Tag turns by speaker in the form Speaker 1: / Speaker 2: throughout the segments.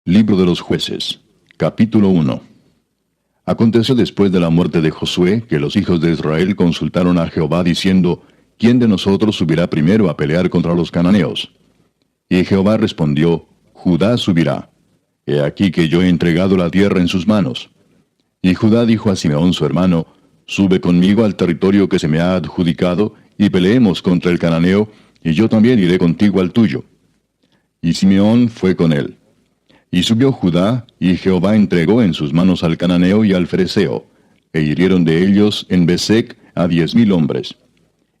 Speaker 1: Libro de los Jueces, capítulo 1. Aconteció después de la muerte de Josué, que los hijos de Israel consultaron a Jehová diciendo, ¿quién de nosotros subirá primero a pelear contra los cananeos? Y Jehová respondió, Judá subirá. He aquí que yo he entregado la tierra en sus manos. Y Judá dijo a Simeón su hermano, sube conmigo al territorio que se me ha adjudicado, y peleemos contra el cananeo, y yo también iré contigo al tuyo. Y Simeón fue con él. Y subió Judá, y Jehová entregó en sus manos al cananeo y al fereceo, e hirieron de ellos en Besec a 10,000 hombres.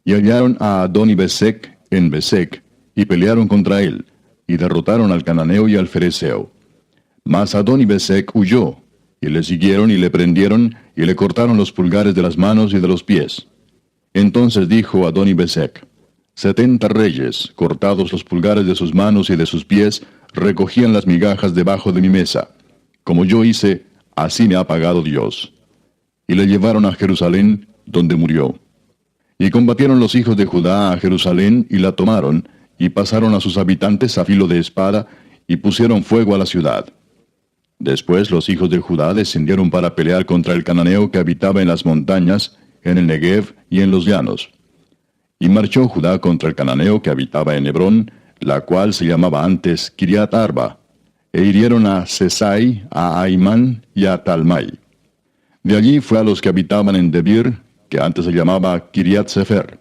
Speaker 1: Y hallaron a Adoni-Besec en Besec, y pelearon contra él, y derrotaron al cananeo y al fereceo. Mas Adoni-Besec huyó, y le siguieron y le prendieron, y le cortaron los pulgares de las manos y de los pies. Entonces dijo Adoni-Besec, 70 reyes, cortados los pulgares de sus manos y de sus pies, recogían las migajas debajo de mi mesa. Como yo hice, así me ha pagado Dios. Y le llevaron a Jerusalén, donde murió. Y combatieron los hijos de Judá a Jerusalén, y la tomaron, y pasaron a sus habitantes a filo de espada, y pusieron fuego a la ciudad. Después los hijos de Judá descendieron para pelear contra el cananeo que habitaba en las montañas, en el Negev y en los llanos. Y marchó Judá contra el cananeo que habitaba en Hebrón, la cual se llamaba antes Kiriat Arba, e hirieron a Sesai, a Aimán y a Talmai. De allí fue a los que habitaban en Debir, que antes se llamaba Kiriat Sefer.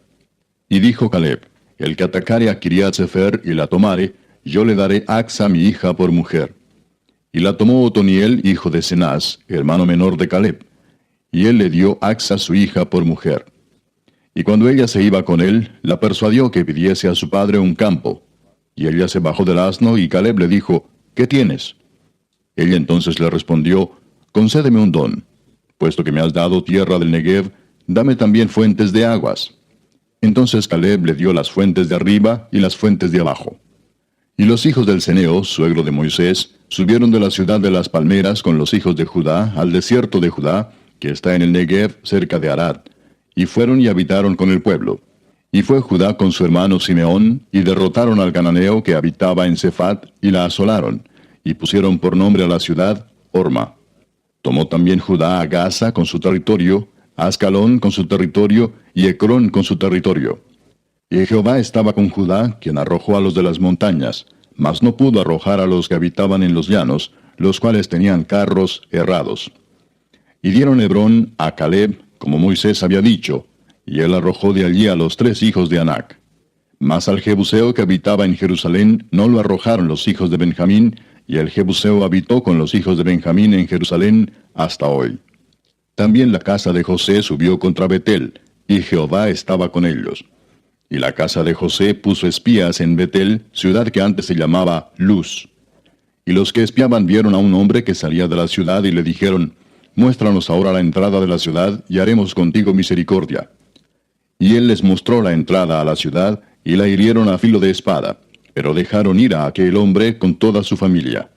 Speaker 1: Y dijo Caleb, el que atacare a Kiriat Sefer y la tomare, yo le daré Axa mi hija por mujer. Y la tomó Otoniel, hijo de Cenaz, hermano menor de Caleb, y él le dio Axa su hija por mujer. Y cuando ella se iba con él, la persuadió que pidiese a su padre un campo. Y ella se bajó del asno, y Caleb le dijo, ¿qué tienes? Ella entonces le respondió, concédeme un don. Puesto que me has dado tierra del Negev, dame también fuentes de aguas. Entonces Caleb le dio las fuentes de arriba y las fuentes de abajo. Y los hijos del Ceneo, suegro de Moisés, subieron de la ciudad de las palmeras con los hijos de Judá al desierto de Judá, que está en el Negev cerca de Arad, y fueron y habitaron con el pueblo. Y fue Judá con su hermano Simeón, y derrotaron al cananeo que habitaba en Cefat, y la asolaron, y pusieron por nombre a la ciudad Orma. Tomó también Judá a Gaza con su territorio, a Ascalón con su territorio, y Ecrón con su territorio. Y Jehová estaba con Judá, quien arrojó a los de las montañas, mas no pudo arrojar a los que habitaban en los llanos, los cuales tenían carros errados. Y dieron Hebrón a Caleb, como Moisés había dicho, y él arrojó de allí a los 3 hijos de Anac. Mas al Jebuseo que habitaba en Jerusalén no lo arrojaron los hijos de Benjamín, y el Jebuseo habitó con los hijos de Benjamín en Jerusalén hasta hoy. También la casa de José subió contra Betel, y Jehová estaba con ellos. Y la casa de José puso espías en Betel, ciudad que antes se llamaba Luz. Y los que espiaban vieron a un hombre que salía de la ciudad y le dijeron, muéstranos ahora la entrada de la ciudad, y haremos contigo misericordia. Y él les mostró la entrada a la ciudad, y la hirieron a filo de espada, pero dejaron ir a aquel hombre con toda su familia.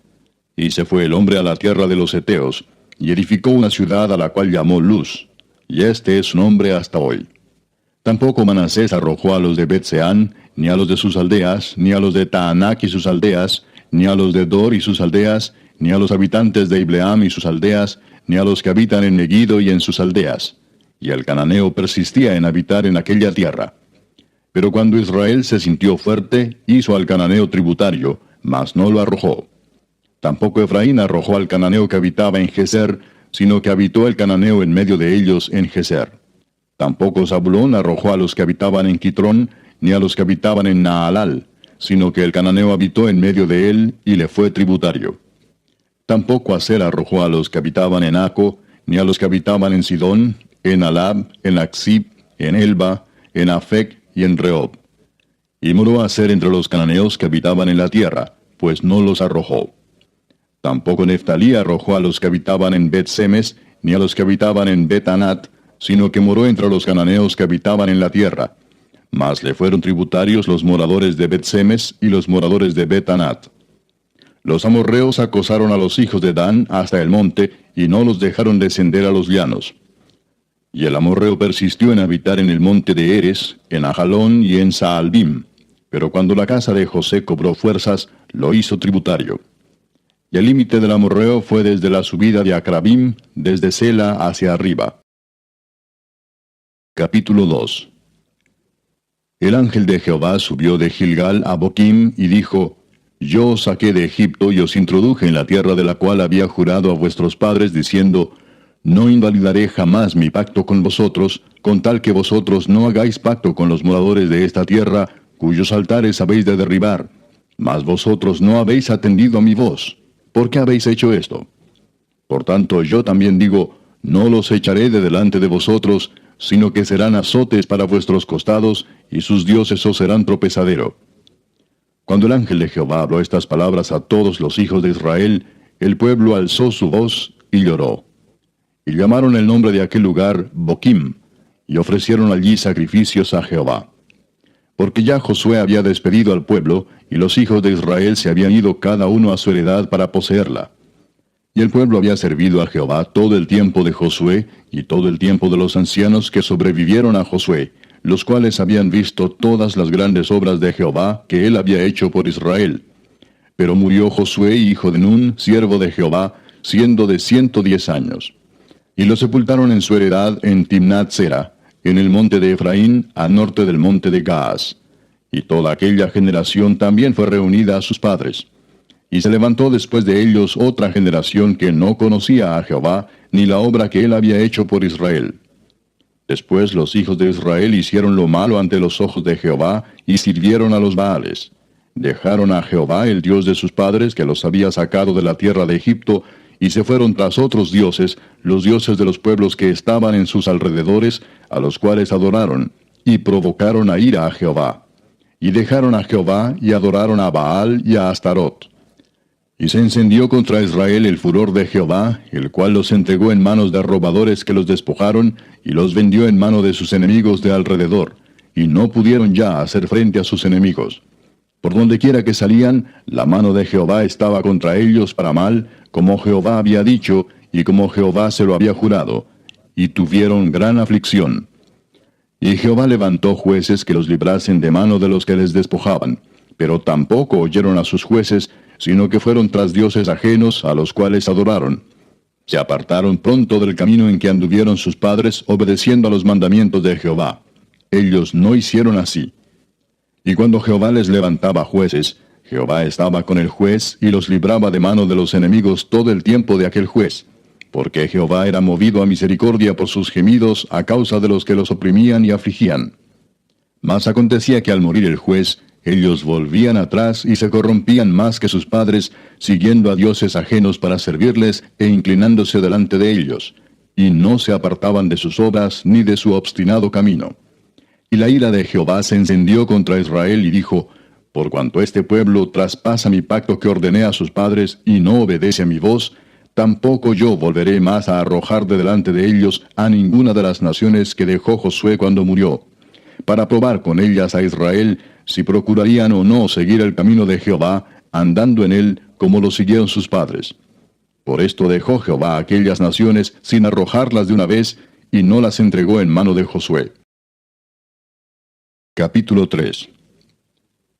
Speaker 1: Y se fue el hombre a la tierra de los Heteos, y edificó una ciudad a la cual llamó Luz, y este es su nombre hasta hoy. Tampoco Manasés arrojó a los de Bet-Seán, ni a los de sus aldeas, ni a los de Taanac y sus aldeas, ni a los de Dor y sus aldeas, ni a los habitantes de Ibleam y sus aldeas, ni a los que habitan en Megiddo y en sus aldeas. Y el cananeo persistía en habitar en aquella tierra. Pero cuando Israel se sintió fuerte, hizo al cananeo tributario, mas no lo arrojó. Tampoco Efraín arrojó al cananeo que habitaba en Geser, sino que habitó el cananeo en medio de ellos en Geser. Tampoco Zabulón arrojó a los que habitaban en Quitrón, ni a los que habitaban en Naalal, sino que el cananeo habitó en medio de él, y le fue tributario. Tampoco Aser arrojó a los que habitaban en Aco, ni a los que habitaban en Sidón, en Alab, en Aksib, en Elba, en Afec y en Rehob. Y moró Aser entre los cananeos que habitaban en la tierra, pues no los arrojó. Tampoco Neftalí arrojó a los que habitaban en Bet-Semes, ni a los que habitaban en Bet-Anat, sino que moró entre los cananeos que habitaban en la tierra. Mas le fueron tributarios los moradores de Bet-Semes y los moradores de Bet-Anat. Los amorreos acosaron a los hijos de Dan hasta el monte, y no los dejaron descender a los llanos. Y el amorreo persistió en habitar en el monte de Eres, en Ajalón y en Saalbim. Pero cuando la casa de José cobró fuerzas, lo hizo tributario. Y el límite del amorreo fue desde la subida de Acrabim, desde Sela hacia arriba. Capítulo 2. El ángel de Jehová subió de Gilgal a Boquim y dijo: Yo os saqué de Egipto y os introduje en la tierra de la cual había jurado a vuestros padres, diciendo: No invalidaré jamás mi pacto con vosotros, con tal que vosotros no hagáis pacto con los moradores de esta tierra, cuyos altares habéis de derribar. Mas vosotros no habéis atendido a mi voz. ¿Por qué habéis hecho esto? Por tanto, yo también digo: No los echaré de delante de vosotros, sino que serán azotes para vuestros costados, y sus dioses os serán tropezadero. Cuando el ángel de Jehová habló estas palabras a todos los hijos de Israel, el pueblo alzó su voz y lloró. Y llamaron el nombre de aquel lugar Boquim, y ofrecieron allí sacrificios a Jehová. Porque ya Josué había despedido al pueblo, y los hijos de Israel se habían ido cada uno a su heredad para poseerla. Y el pueblo había servido a Jehová todo el tiempo de Josué, y todo el tiempo de los ancianos que sobrevivieron a Josué, los cuales habían visto todas las grandes obras de Jehová que él había hecho por Israel. Pero murió Josué, hijo de Nun, siervo de Jehová, siendo de 110 años. Y lo sepultaron en su heredad en Timnat Sera, en el monte de Efraín, al norte del monte de Gaas. Y toda aquella generación también fue reunida a sus padres. Y se levantó después de ellos otra generación que no conocía a Jehová, ni la obra que él había hecho por Israel. Después los hijos de Israel hicieron lo malo ante los ojos de Jehová, y sirvieron a los Baales. Dejaron a Jehová, el Dios de sus padres, que los había sacado de la tierra de Egipto, y se fueron tras otros dioses, los dioses de los pueblos que estaban en sus alrededores, a los cuales adoraron, y provocaron a ira a Jehová. Y dejaron a Jehová, y adoraron a Baal y a Astarot. Y se encendió contra Israel el furor de Jehová, el cual los entregó en manos de robadores que los despojaron, y los vendió en mano de sus enemigos de alrededor, y no pudieron ya hacer frente a sus enemigos. Por donde quiera que salían, la mano de Jehová estaba contra ellos para mal, como Jehová había dicho, y como Jehová se lo había jurado, y tuvieron gran aflicción. Y Jehová levantó jueces que los librasen de mano de los que les despojaban, pero tampoco oyeron a sus jueces, sino que fueron tras dioses ajenos a los cuales adoraron. Se apartaron pronto del camino en que anduvieron sus padres, obedeciendo a los mandamientos de Jehová. Ellos no hicieron así. Y cuando Jehová les levantaba jueces, Jehová estaba con el juez y los libraba de mano de los enemigos todo el tiempo de aquel juez, porque Jehová era movido a misericordia por sus gemidos a causa de los que los oprimían y afligían. Mas acontecía que al morir el juez, ellos volvían atrás y se corrompían más que sus padres, siguiendo a dioses ajenos para servirles e inclinándose delante de ellos, y no se apartaban de sus obras ni de su obstinado camino. Y la ira de Jehová se encendió contra Israel y dijo: Por cuanto este pueblo traspasa mi pacto que ordené a sus padres y no obedece a mi voz, tampoco yo volveré más a arrojar de delante de ellos a ninguna de las naciones que dejó Josué cuando murió, para probar con ellas a Israel si procurarían o no seguir el camino de Jehová, andando en él como lo siguieron sus padres. Por esto dejó Jehová a aquellas naciones sin arrojarlas de una vez, y no las entregó en mano de Josué. Capítulo 3.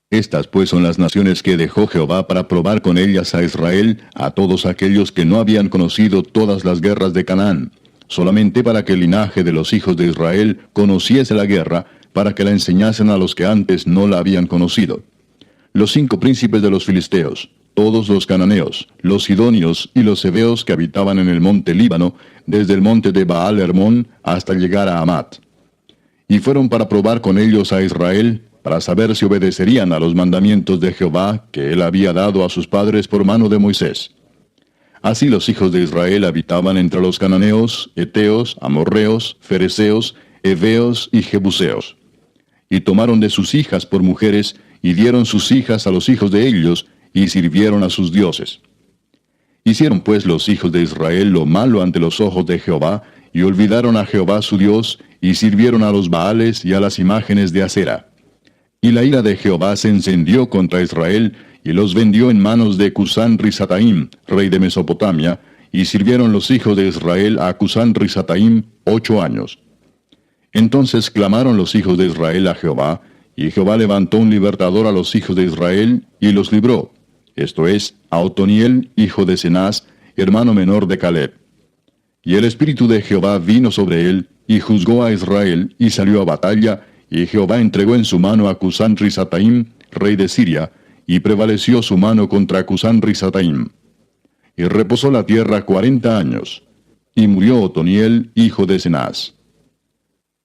Speaker 1: Estas pues son las naciones que dejó Jehová para probar con ellas a Israel, a todos aquellos que no habían conocido todas las guerras de Canaán, solamente para que el linaje de los hijos de Israel conociese la guerra, para que la enseñasen a los que antes no la habían conocido. Los 5 príncipes de los filisteos, todos los cananeos, los sidonios y los heveos que habitaban en el monte Líbano, desde el monte de Baal Hermón hasta llegar a Amat. Y fueron para probar con ellos a Israel, para saber si obedecerían a los mandamientos de Jehová que él había dado a sus padres por mano de Moisés. Así los hijos de Israel habitaban entre los cananeos, heteos, amorreos, fereceos, heveos y jebuseos. Y tomaron de sus hijas por mujeres, y dieron sus hijas a los hijos de ellos, y sirvieron a sus dioses. Hicieron pues los hijos de Israel lo malo ante los ojos de Jehová, y olvidaron a Jehová su Dios, y sirvieron a los Baales y a las imágenes de acera. Y la ira de Jehová se encendió contra Israel, y los vendió en manos de Cusán Risataim, rey de Mesopotamia, y sirvieron los hijos de Israel a Cusán Risataim 8 años. Entonces clamaron los hijos de Israel a Jehová, y Jehová levantó un libertador a los hijos de Israel, y los libró. esto es, a Otoniel, hijo de Cenaz, hermano menor de Caleb. Y el Espíritu de Jehová vino sobre él, y juzgó a Israel, y salió a batalla, y Jehová entregó en su mano a Cusán-Risataim, rey de Siria, y prevaleció su mano contra Cusán-Risataim. Y reposó la tierra 40 años, y murió Otoniel, hijo de Cenaz.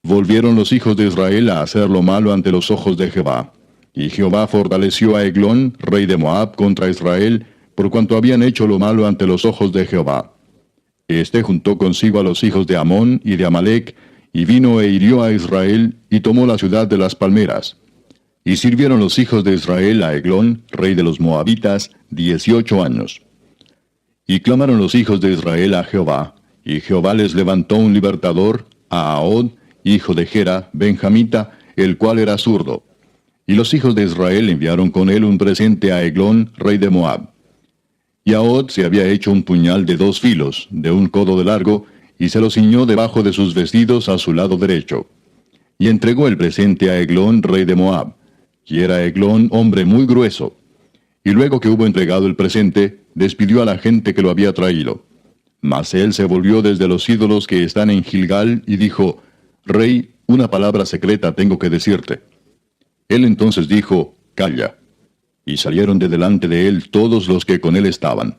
Speaker 1: Volvieron los hijos de Israel a hacer lo malo ante los ojos de Jehová. Y Jehová fortaleció a Eglón, rey de Moab, contra Israel, por cuanto habían hecho lo malo ante los ojos de Jehová. Este juntó consigo a los hijos de Amón y de Amalec, y vino e hirió a Israel, y tomó la ciudad de las palmeras. Y sirvieron los hijos de Israel a Eglón, rey de los Moabitas, 18 años. Y clamaron los hijos de Israel a Jehová, y Jehová les levantó un libertador, a Ahod, hijo de Gera, benjamita, el cual era zurdo. Y los hijos de Israel enviaron con él un presente a Eglón, rey de Moab. Y Ahod se había hecho un puñal de 2 filos, de 1 codo de largo, y se lo ciñó debajo de sus vestidos a su lado derecho. Y entregó el presente a Eglón, rey de Moab. Y era Eglón hombre muy grueso. Y luego que hubo entregado el presente, despidió a la gente que lo había traído. Mas él se volvió desde los ídolos que están en Gilgal, y dijo, Rey, una palabra secreta tengo que decirte. Él entonces dijo, Calla. Y salieron de delante de él todos los que con él estaban.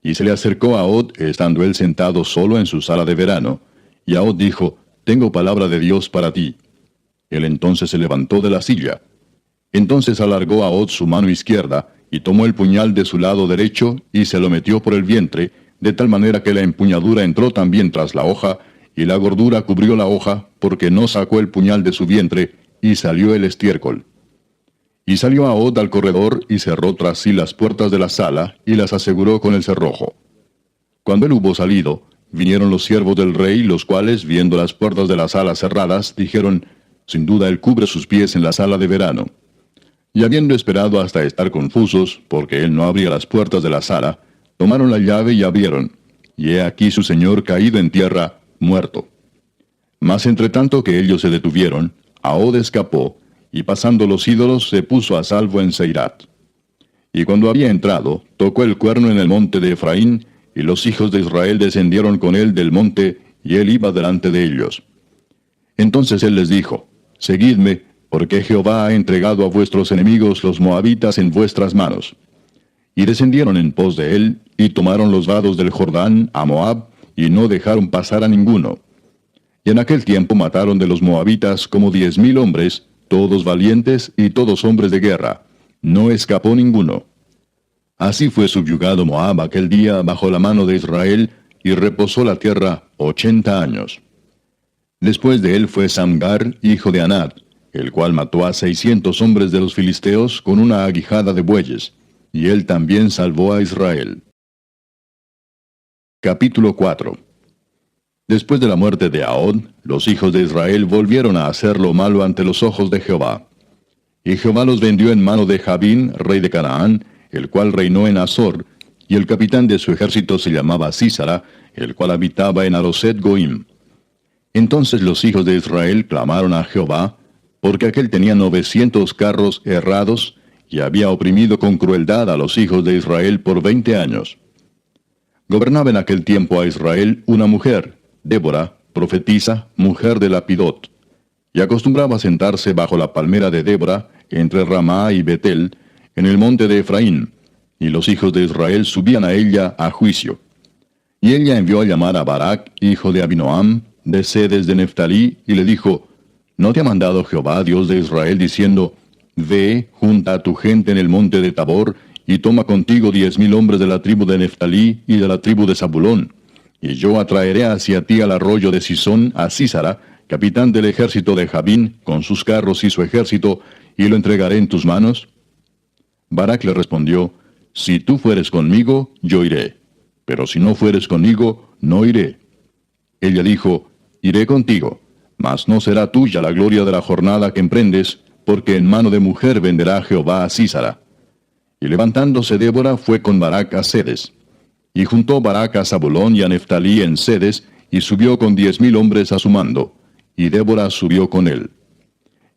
Speaker 1: Y se le acercó a Ahod, estando él sentado solo en su sala de verano. Y Ahod dijo, Tengo palabra de Dios para ti. Él entonces se levantó de la silla. Entonces alargó Ahod su mano izquierda, y tomó el puñal de su lado derecho, y se lo metió por el vientre, de tal manera que la empuñadura entró también tras la hoja, y la gordura cubrió la hoja, porque no sacó el puñal de su vientre, y salió el estiércol. Y salió Ahod al corredor, y cerró tras sí las puertas de la sala, y las aseguró con el cerrojo. Cuando él hubo salido, vinieron los siervos del rey, los cuales, viendo las puertas de la sala cerradas, dijeron, Sin duda él cubre sus pies en la sala de verano. Y habiendo esperado hasta estar confusos, porque él no abría las puertas de la sala, tomaron la llave y abrieron, y he aquí su señor caído en tierra, muerto. Mas entre tanto que ellos se detuvieron, Ahod escapó, y pasando los ídolos se puso a salvo en Seirat. Y cuando había entrado, tocó el cuerno en el monte de Efraín, y los hijos de Israel descendieron con él del monte, y él iba delante de ellos. Entonces él les dijo, Seguidme, porque Jehová ha entregado a vuestros enemigos los moabitas en vuestras manos. Y descendieron en pos de él, y tomaron los vados del Jordán a Moab, y no dejaron pasar a ninguno. Y en aquel tiempo mataron de los moabitas como 10,000 hombres, todos valientes y todos hombres de guerra. No escapó ninguno. Así fue subyugado Moab aquel día bajo la mano de Israel, y reposó la tierra 80 años. Después de él fue Samgar, hijo de Anat, el cual mató a 600 hombres de los filisteos con una aguijada de bueyes, y él también salvó a Israel. Capítulo 4. Después de la muerte de Ahod, los hijos de Israel volvieron a hacer lo malo ante los ojos de Jehová. Y Jehová los vendió en mano de Jabín, rey de Canaán, el cual reinó en Azor, y el capitán de su ejército se llamaba Sísara, el cual habitaba en Aroset Goim. Entonces los hijos de Israel clamaron a Jehová, porque aquél tenía 900 carros errados, y había oprimido con crueldad a los hijos de Israel por 20 años. Gobernaba en aquel tiempo a Israel una mujer, Débora, profetisa, mujer de Lapidot, y acostumbraba sentarse bajo la palmera de Débora, entre Ramá y Betel, en el monte de Efraín, y los hijos de Israel subían a ella a juicio. Y ella envió a llamar a Barak, hijo de Abinoam, de Sedes de Neftalí, y le dijo, ¿No te ha mandado Jehová, Dios de Israel, diciendo, Ve, junta a tu gente en el monte de Tabor, y toma contigo 10,000 hombres de la tribu de Neftalí y de la tribu de Zabulón? Y yo atraeré hacia ti al arroyo de Sisón a Sísara, capitán del ejército de Jabín, con sus carros y su ejército, y lo entregaré en tus manos. Barak le respondió, Si tú fueres conmigo, yo iré, pero si no fueres conmigo, no iré. Ella dijo, Iré contigo, mas no será tuya la gloria de la jornada que emprendes, porque en mano de mujer venderá Jehová a Sísara. Y levantándose Débora fue con Barak a Sedes. Y juntó Barak a Zabulón y a Neftalí en Sedes, y subió con 10,000 hombres a su mando, y Débora subió con él.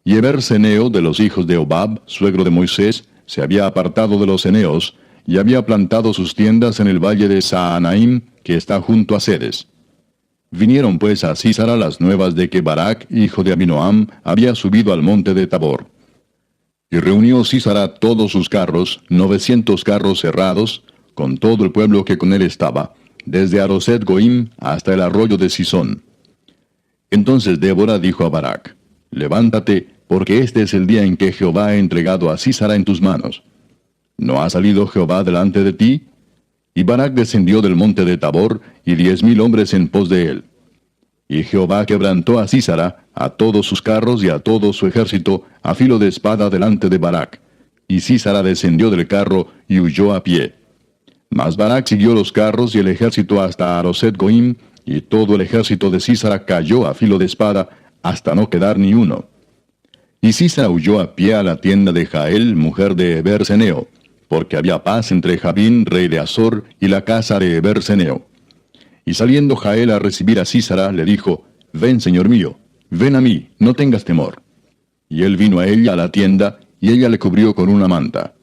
Speaker 1: Y Eber Ceneo de los hijos de Obab, suegro de Moisés, se había apartado de los eneos, y había plantado sus tiendas en el valle de Saanaim, que está junto a Cedes. Vinieron pues a Sísara las nuevas de que Barac, hijo de Abinoam, había subido al monte de Tabor. Y reunió Sísara todos sus carros, 900 carros cerrados, con todo el pueblo que con él estaba, desde Aroset Goim hasta el arroyo de Sisón. Entonces Débora dijo a Barac: Levántate, porque este es el día en que Jehová ha entregado a Sísara en tus manos. ¿No ha salido Jehová delante de ti? Y Barac descendió del monte de Tabor, y 10,000 hombres en pos de él. Y Jehová quebrantó a Sísara, a todos sus carros y a todo su ejército, a filo de espada delante de Barac. Y Sísara descendió del carro y huyó a pie. Mas Barac siguió los carros y el ejército hasta Aroset Goim, y todo el ejército de Sísara cayó a filo de espada, hasta no quedar ni uno. Y Sísara huyó a pie a la tienda de Jael, mujer de Eber-Seneo, porque había paz entre Jabín, rey de Azor, y la casa de Eber-Seneo. Y saliendo Jael a recibir a Sísara, le dijo: Ven, señor mío, ven a mí, no tengas temor. Y él vino a ella a la tienda, y ella le cubrió con una manta.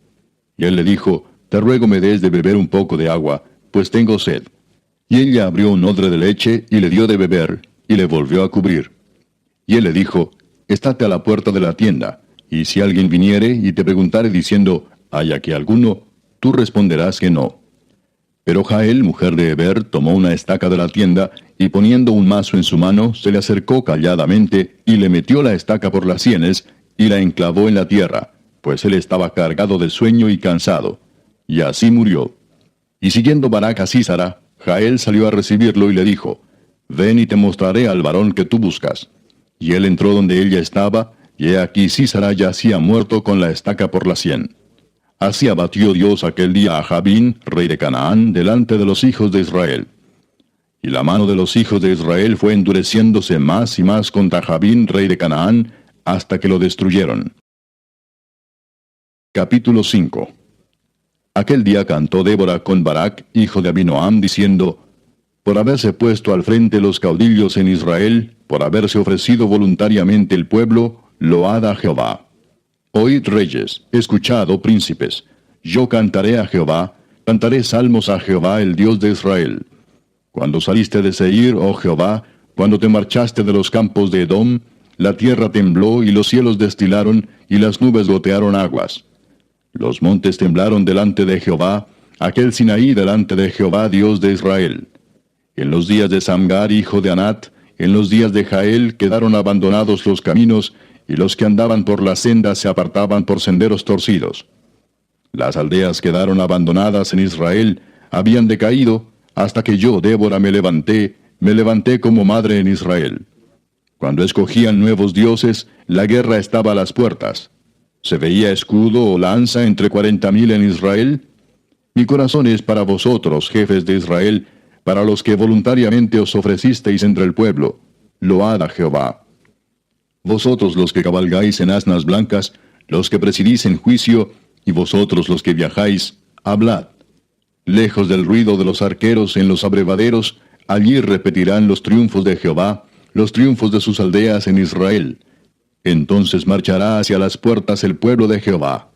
Speaker 1: Y él le dijo: Te ruego me des de beber un poco de agua, pues tengo sed. Y ella abrió un odre de leche, y le dio de beber, y le volvió a cubrir. Y él le dijo: Estate a la puerta de la tienda, y si alguien viniere y te preguntare diciendo: ¿Hay aquí alguno?, tú responderás que no. Pero Jael, mujer de Eber, tomó una estaca de la tienda, y poniendo un mazo en su mano, se le acercó calladamente, y le metió la estaca por las sienes, y la enclavó en la tierra, pues él estaba cargado de sueño y cansado. Y así murió. Y siguiendo Barac a Sísara, Jael salió a recibirlo y le dijo: Ven y te mostraré al varón que tú buscas. Y él entró donde ella estaba, y he aquí Sísara yacía muerto con la estaca por la sien. Así abatió Dios aquel día a Jabín, rey de Canaán, delante de los hijos de Israel. Y la mano de los hijos de Israel fue endureciéndose más y más contra Jabín, rey de Canaán, hasta que lo destruyeron. Capítulo 5. Aquel día cantó Débora con Barac, hijo de Abinoam, diciendo: Por haberse puesto al frente los caudillos en Israel, por haberse ofrecido voluntariamente el pueblo, load a Jehová. Oíd reyes, escuchad, oh príncipes. Yo cantaré a Jehová, cantaré salmos a Jehová, el Dios de Israel. Cuando saliste de Seir, oh Jehová, cuando te marchaste de los campos de Edom, la tierra tembló y los cielos destilaron y las nubes gotearon aguas. Los montes temblaron delante de Jehová, aquel Sinaí delante de Jehová, Dios de Israel. En los días de Samgar, hijo de Anat, en los días de Jael, quedaron abandonados los caminos, y los que andaban por las sendas se apartaban por senderos torcidos. Las aldeas quedaron abandonadas en Israel, habían decaído, hasta que yo, Débora, me levanté como madre en Israel. Cuando escogían nuevos dioses, la guerra estaba a las puertas. ¿Se veía escudo o lanza entre 40,000 en Israel? Mi corazón es para vosotros, jefes de Israel, para los que voluntariamente os ofrecisteis entre el pueblo. Load a Jehová. Vosotros los que cabalgáis en asnas blancas, los que presidís en juicio, y vosotros los que viajáis, hablad. Lejos del ruido de los arqueros en los abrevaderos, allí repetirán los triunfos de Jehová, los triunfos de sus aldeas en Israel. Entonces marchará hacia las puertas el pueblo de Jehová.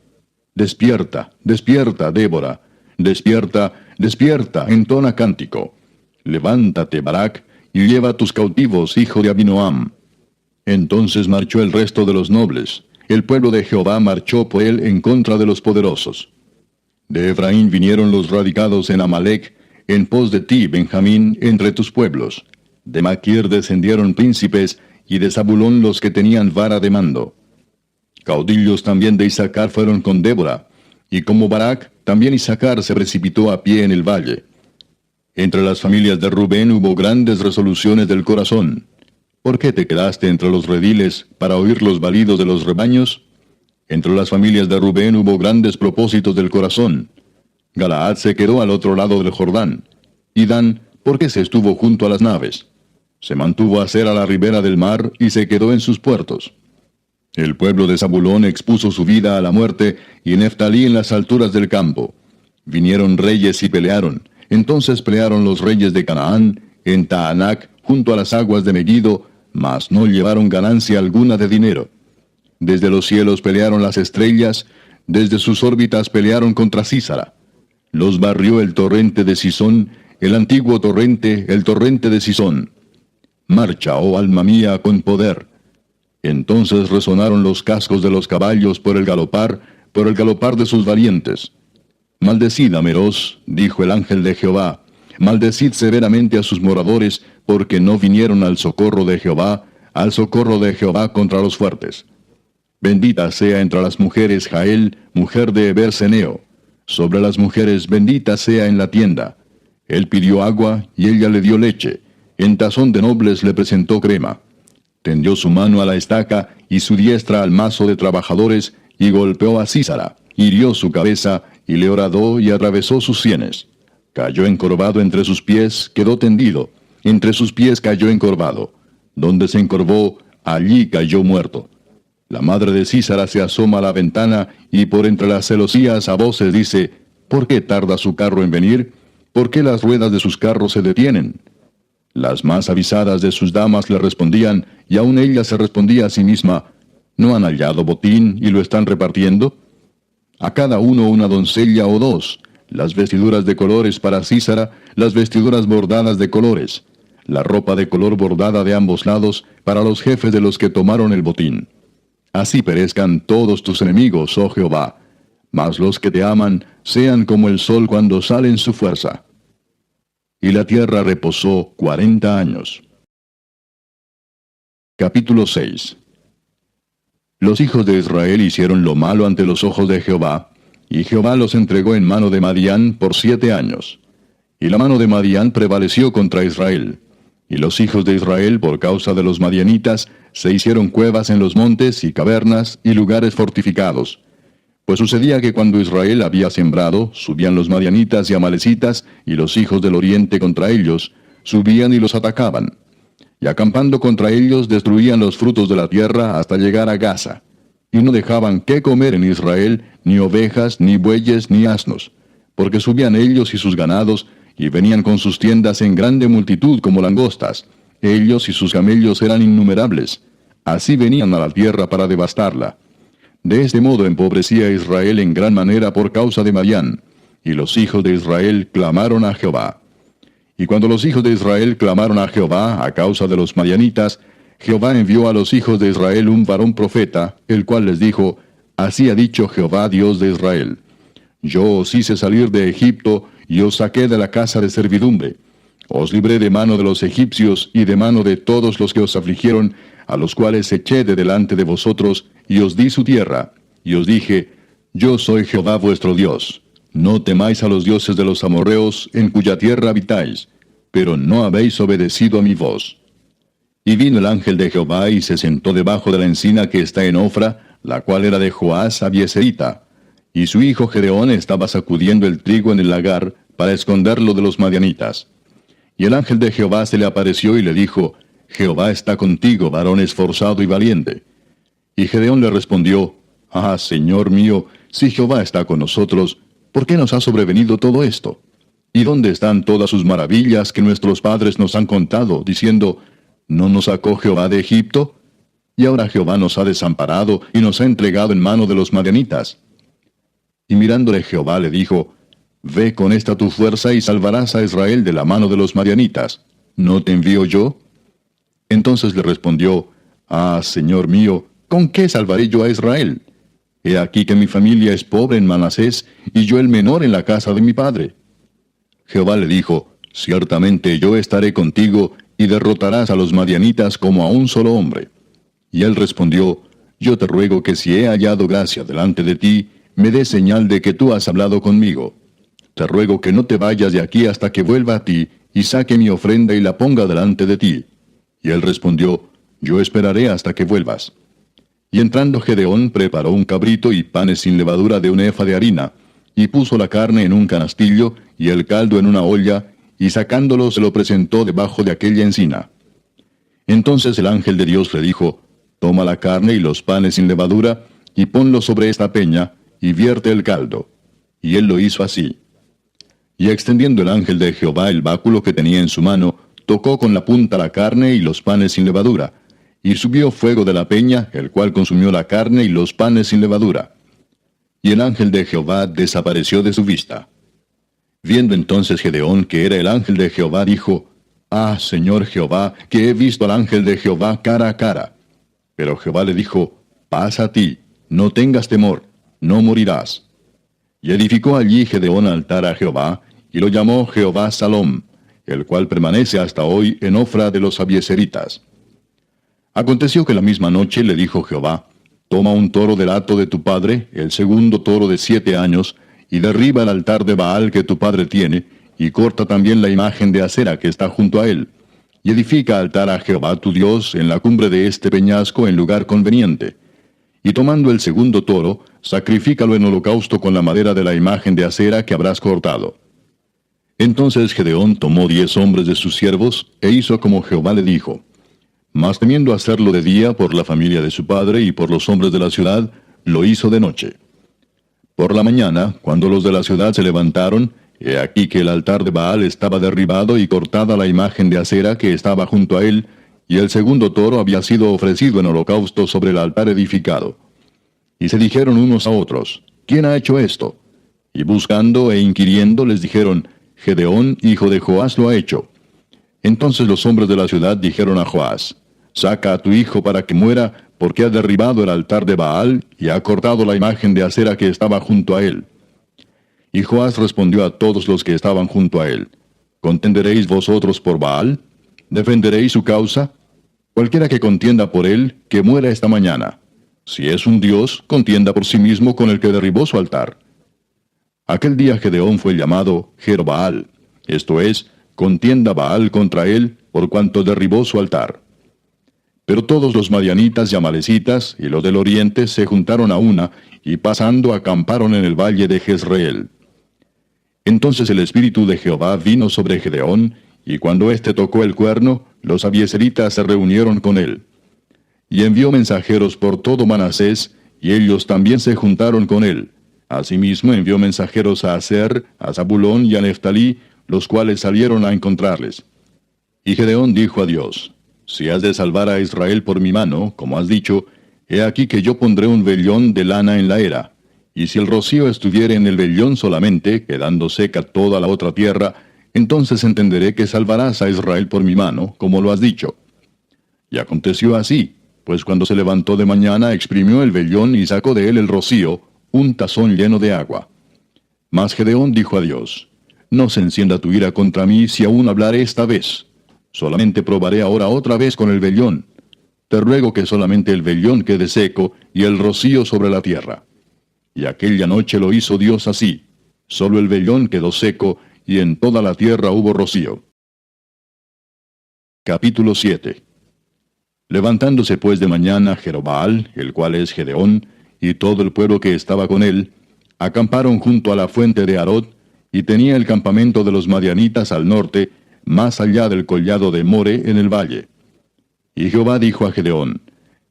Speaker 1: Despierta, despierta, Débora. Despierta, despierta, entona cántico. Levántate, Barac, y lleva tus cautivos, hijo de Abinoam. Entonces marchó el resto de los nobles. El pueblo de Jehová marchó por él en contra de los poderosos. De Efraín vinieron los radicados en Amalec, en pos de ti, Benjamín, entre tus pueblos. De Maquir descendieron príncipes, y de Zabulón los que tenían vara de mando. Caudillos también de Isaacar fueron con Débora, y como Barac, también Isaacar se precipitó a pie en el valle. Entre las familias de Rubén hubo grandes resoluciones del corazón. ¿Por qué te quedaste entre los rediles para oír los balidos de los rebaños? Entre las familias de Rubén hubo grandes propósitos del corazón. Galaad se quedó al otro lado del Jordán. Y Dan, ¿por qué se estuvo junto a las naves? Se mantuvo a ser a la ribera del mar y se quedó en sus puertos. El pueblo de Zabulón expuso su vida a la muerte, y Neftalí en las alturas del campo. Vinieron reyes y pelearon. Entonces pelearon los reyes de Canaán, en Taanac, junto a las aguas de Megiddo, mas no llevaron ganancia alguna de dinero. Desde los cielos pelearon las estrellas, desde sus órbitas pelearon contra Sísara. Los barrió el torrente de Sisón, el antiguo torrente, el torrente de Sisón. Marcha, oh alma mía, con poder. Entonces resonaron los cascos de los caballos por el galopar de sus valientes. Maldecid a Meroz, dijo el ángel de Jehová, maldecid severamente a sus moradores, porque no vinieron al socorro de Jehová contra los fuertes. Bendita sea entre las mujeres Jael, mujer de Eber-Seneo. Sobre las mujeres bendita sea en la tienda. Él pidió agua, y ella le dio leche. En tazón de nobles le presentó crema. Tendió su mano a la estaca, y su diestra al mazo de trabajadores, y golpeó a Sísara, hirió su cabeza, y le horadó y atravesó sus sienes. Cayó encorvado entre sus pies, quedó tendido. Entre sus pies cayó encorvado. Donde se encorvó, allí cayó muerto. La madre de Sísara se asoma a la ventana, y por entre las celosías a voces dice, ¿por qué tarda su carro en venir? ¿Por qué las ruedas de sus carros se detienen? Las más avisadas de sus damas le respondían, y aun ella se respondía a sí misma, ¿no han hallado botín y lo están repartiendo? A cada uno una doncella o dos, las vestiduras de colores para Sísara, las vestiduras bordadas de colores, la ropa de color bordada de ambos lados para los jefes de los que tomaron el botín. Así perezcan todos tus enemigos, oh Jehová, mas los que te aman sean como el sol cuando sale en su fuerza. Y la tierra reposó 40 años. Capítulo 6. Los hijos de Israel hicieron lo malo ante los ojos de Jehová, y Jehová los entregó en mano de Madián por 7 años. Y la mano de Madián prevaleció contra Israel. Y los hijos de Israel, por causa de los madianitas, se hicieron cuevas en los montes y cavernas y lugares fortificados. Pues sucedía que cuando Israel había sembrado, subían los madianitas y amalecitas, y los hijos del oriente contra ellos, subían y los atacaban. Y acampando contra ellos, destruían los frutos de la tierra hasta llegar a Gaza. Y no dejaban qué comer en Israel, ni ovejas, ni bueyes, ni asnos, porque subían ellos y sus ganados, y venían con sus tiendas en grande multitud como langostas. Ellos y sus camellos eran innumerables. Así venían a la tierra para devastarla. De este modo empobrecía Israel en gran manera por causa de Madián. Y los hijos de Israel clamaron a Jehová. Y cuando los hijos de Israel clamaron a Jehová a causa de los madianitas, Jehová envió a los hijos de Israel un varón profeta, el cual les dijo, Así ha dicho Jehová Dios de Israel. Yo os hice salir de Egipto, y os saqué de la casa de servidumbre. Os libré de mano de los egipcios, y de mano de todos los que os afligieron, a los cuales eché de delante de vosotros, y os di su tierra. Y os dije, Yo soy Jehová vuestro Dios. No temáis a los dioses de los amorreos, en cuya tierra habitáis, pero no habéis obedecido a mi voz. Y vino el ángel de Jehová, y se sentó debajo de la encina que está en Ofra, la cual era de Joás Abieserita. Y su hijo Gedeón estaba sacudiendo el trigo en el lagar, para esconderlo de los madianitas. Y el ángel de Jehová se le apareció y le dijo, Jehová está contigo, varón esforzado y valiente. Y Gedeón le respondió, Ah, Señor mío, si Jehová está con nosotros, ¿por qué nos ha sobrevenido todo esto? ¿Y dónde están todas sus maravillas que nuestros padres nos han contado, diciendo, ¿no nos sacó Jehová de Egipto? Y ahora Jehová nos ha desamparado y nos ha entregado en mano de los madianitas. Y mirándole Jehová le dijo, Ve con esta tu fuerza y salvarás a Israel de la mano de los madianitas. ¿No te envío yo? Entonces le respondió, Ah, Señor mío, ¿con qué salvaré yo a Israel? He aquí que mi familia es pobre en Manasés, y yo el menor en la casa de mi padre. Jehová le dijo, Ciertamente yo estaré contigo, y derrotarás a los madianitas como a un solo hombre. Y él respondió, Yo te ruego que si he hallado gracia delante de ti, me des señal de que tú has hablado conmigo. Te ruego que no te vayas de aquí hasta que vuelva a ti, y saque mi ofrenda y la ponga delante de ti. Y él respondió, Yo esperaré hasta que vuelvas. Y entrando Gedeón preparó un cabrito y panes sin levadura de un efa de harina, y puso la carne en un canastillo, y el caldo en una olla, y sacándolo se lo presentó debajo de aquella encina. Entonces el ángel de Dios le dijo, Toma la carne y los panes sin levadura, y ponlos sobre esta peña, y vierte el caldo. Y él lo hizo así. Y extendiendo el ángel de Jehová el báculo que tenía en su mano, tocó con la punta la carne y los panes sin levadura, y subió fuego de la peña, el cual consumió la carne y los panes sin levadura. Y el ángel de Jehová desapareció de su vista. Viendo entonces Gedeón que era el ángel de Jehová, dijo, Ah, Señor Jehová, que he visto al ángel de Jehová cara a cara. Pero Jehová le dijo, Paz a ti, no tengas temor, no morirás. Y edificó allí Gedeón altar a Jehová, y lo llamó Jehová Salom, el cual permanece hasta hoy en Ofra de los Abieseritas. Aconteció que la misma noche le dijo Jehová, Toma un toro del hato de tu padre, el segundo toro de 7 años, y derriba el altar de Baal que tu padre tiene, y corta también la imagen de Acera que está junto a él, y edifica altar a Jehová tu Dios en la cumbre de este peñasco en lugar conveniente. Y tomando el segundo toro, sacrifícalo en holocausto con la madera de la imagen de Acera que habrás cortado. Entonces Gedeón tomó 10 hombres de sus siervos, e hizo como Jehová le dijo. Mas temiendo hacerlo de día por la familia de su padre y por los hombres de la ciudad, lo hizo de noche. Por la mañana, cuando los de la ciudad se levantaron, he aquí que el altar de Baal estaba derribado y cortada la imagen de Acera que estaba junto a él, y el segundo toro había sido ofrecido en holocausto sobre el altar edificado. Y se dijeron unos a otros, ¿quién ha hecho esto? Y buscando e inquiriendo les dijeron, Gedeón, hijo de Joás, lo ha hecho. Entonces los hombres de la ciudad dijeron a Joás, Saca a tu hijo para que muera, porque ha derribado el altar de Baal y ha cortado la imagen de Acera que estaba junto a él. Y Joás respondió a todos los que estaban junto a él, ¿Contenderéis vosotros por Baal? ¿Defenderéis su causa? Cualquiera que contienda por él, que muera esta mañana. Si es un dios, contienda por sí mismo con el que derribó su altar. Aquel día Gedeón fue llamado Jerbaal, esto es, contienda Baal contra él, por cuanto derribó su altar. Pero todos los madianitas y amalecitas y los del oriente se juntaron a una, y pasando acamparon en el valle de Jezreel. Entonces el espíritu de Jehová vino sobre Gedeón, y cuando éste tocó el cuerno, los abieseritas se reunieron con él. Y envió mensajeros por todo Manasés, y ellos también se juntaron con él. Asimismo envió mensajeros a Aser, a Zabulón y a Neftalí, los cuales salieron a encontrarles. Y Gedeón dijo a Dios, Si has de salvar a Israel por mi mano, como has dicho, he aquí que yo pondré un vellón de lana en la era. Y si el rocío estuviere en el vellón solamente, quedando seca toda la otra tierra, entonces entenderé que salvarás a Israel por mi mano, como lo has dicho. Y aconteció así, pues cuando se levantó de mañana exprimió el vellón y sacó de él el rocío, un tazón lleno de agua. Mas Gedeón dijo a Dios, No se encienda tu ira contra mí si aún hablaré esta vez. Solamente probaré ahora otra vez con el vellón. Te ruego que solamente el vellón quede seco y el rocío sobre la tierra. Y aquella noche lo hizo Dios así. Solo el vellón quedó seco y en toda la tierra hubo rocío. Capítulo 7. Levantándose pues de mañana Jerobbaal, el cual es Gedeón, y todo el pueblo que estaba con él, acamparon junto a la fuente de Arod, y tenía el campamento de los madianitas al norte, más allá del collado de More en el valle. Y Jehová dijo a Gedeón,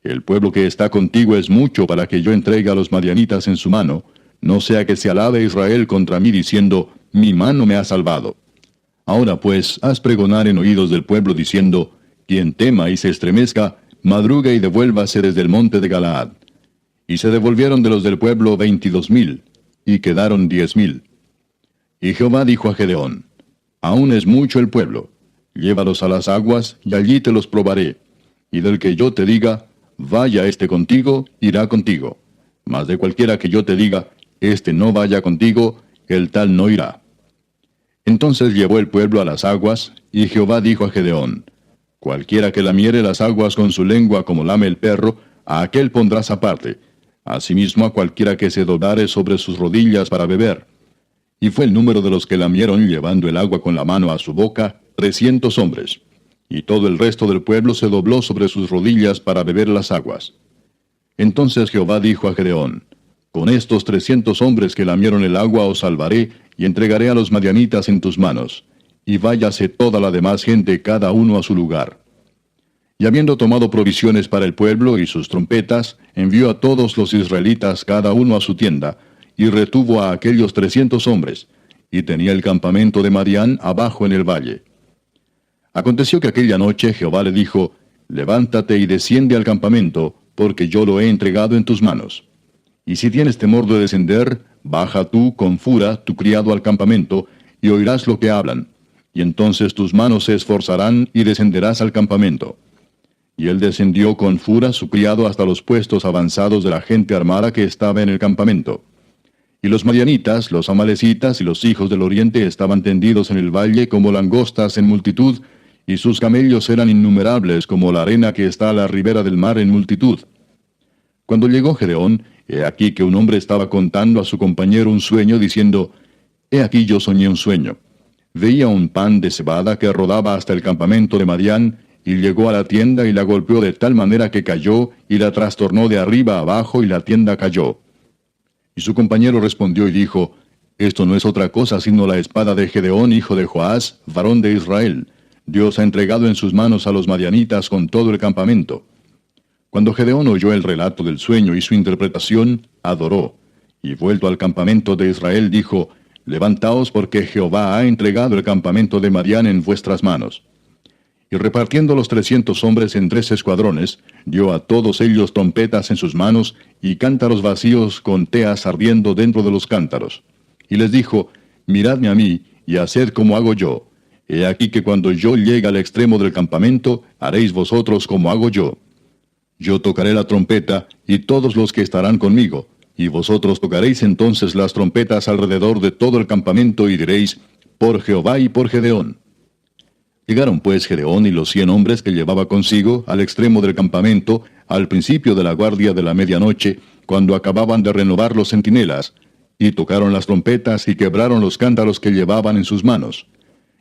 Speaker 1: El pueblo que está contigo es mucho para que yo entregue a los madianitas en su mano, no sea que se alabe Israel contra mí diciendo, Mi mano me ha salvado. Ahora pues, haz pregonar en oídos del pueblo diciendo, Quien tema y se estremezca, madrugue y devuélvase desde el monte de Galaad. Y se devolvieron de los del pueblo 22,000, y quedaron 10,000. Y Jehová dijo a Gedeón, Aún es mucho el pueblo, llévalos a las aguas, y allí te los probaré. Y del que yo te diga, vaya este contigo, irá contigo. Mas de cualquiera que yo te diga, este no vaya contigo, el tal no irá. Entonces llevó el pueblo a las aguas, y Jehová dijo a Gedeón, Cualquiera que lamiere las aguas con su lengua como lame el perro, a aquel pondrás aparte. Asimismo a cualquiera que se doblare sobre sus rodillas para beber. Y fue el número de los que lamieron llevando el agua con la mano a su boca, 300 hombres. Y todo el resto del pueblo se dobló sobre sus rodillas para beber las aguas. Entonces Jehová dijo a Gedeón, Con estos 300 hombres que lamieron el agua os salvaré, y entregaré a los madianitas en tus manos. Y váyase toda la demás gente cada uno a su lugar. Y habiendo tomado provisiones para el pueblo y sus trompetas, envió a todos los israelitas cada uno a su tienda, y retuvo a aquellos 300 hombres, y tenía el campamento de Madián abajo en el valle. Aconteció que aquella noche Jehová le dijo, Levántate y desciende al campamento, porque yo lo he entregado en tus manos. Y si tienes temor de descender, baja tú con Fura, tu criado, al campamento, y oirás lo que hablan. Y entonces tus manos se esforzarán y descenderás al campamento. Y él descendió con Fura su criado hasta los puestos avanzados de la gente armada que estaba en el campamento. Y los madianitas, los amalecitas y los hijos del oriente estaban tendidos en el valle como langostas en multitud, y sus camellos eran innumerables como la arena que está a la ribera del mar en multitud. Cuando llegó Gedeón, he aquí que un hombre estaba contando a su compañero un sueño, diciendo, He aquí yo soñé un sueño. Veía un pan de cebada que rodaba hasta el campamento de Madián, y llegó a la tienda y la golpeó de tal manera que cayó, y la trastornó de arriba a abajo, y la tienda cayó. Y su compañero respondió y dijo, Esto no es otra cosa sino la espada de Gedeón, hijo de Joás, varón de Israel. Dios ha entregado en sus manos a los madianitas con todo el campamento. Cuando Gedeón oyó el relato del sueño y su interpretación, adoró, y vuelto al campamento de Israel dijo, Levantaos porque Jehová ha entregado el campamento de Madián en vuestras manos. Y repartiendo los 300 hombres en 3 escuadrones, dio a todos ellos trompetas en sus manos y cántaros vacíos con teas ardiendo dentro de los cántaros. Y les dijo, Miradme a mí, y haced como hago yo. He aquí que cuando yo llegue al extremo del campamento, haréis vosotros como hago yo. Yo tocaré la trompeta, y todos los que estarán conmigo, y vosotros tocaréis entonces las trompetas alrededor de todo el campamento, y diréis, Por Jehová y por Gedeón. Llegaron pues Gedeón y los 100 hombres que llevaba consigo al extremo del campamento, al principio de la guardia de la medianoche, cuando acababan de renovar los centinelas, y tocaron las trompetas y quebraron los cántaros que llevaban en sus manos.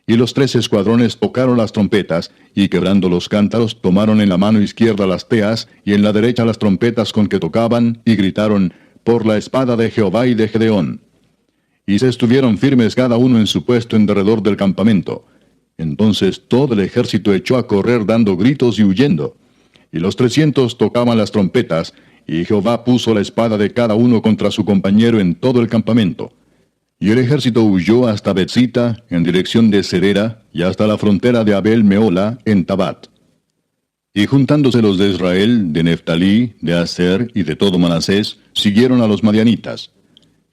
Speaker 1: Y los 3 escuadrones tocaron las trompetas, y quebrando los cántaros tomaron en la mano izquierda las teas, y en la derecha las trompetas con que tocaban, y gritaron, Por la espada de Jehová y de Gedeón. Y se estuvieron firmes cada uno en su puesto en derredor del campamento. Entonces todo el ejército echó a correr dando gritos y huyendo. Y los 300 tocaban las trompetas, y Jehová puso la espada de cada uno contra su compañero en todo el campamento. Y el ejército huyó hasta Betzita, en dirección de Serera, y hasta la frontera de Abel Meola, en Tabat. Y juntándose los de Israel, de Neftalí, de Aser y de todo Manasés, siguieron a los madianitas.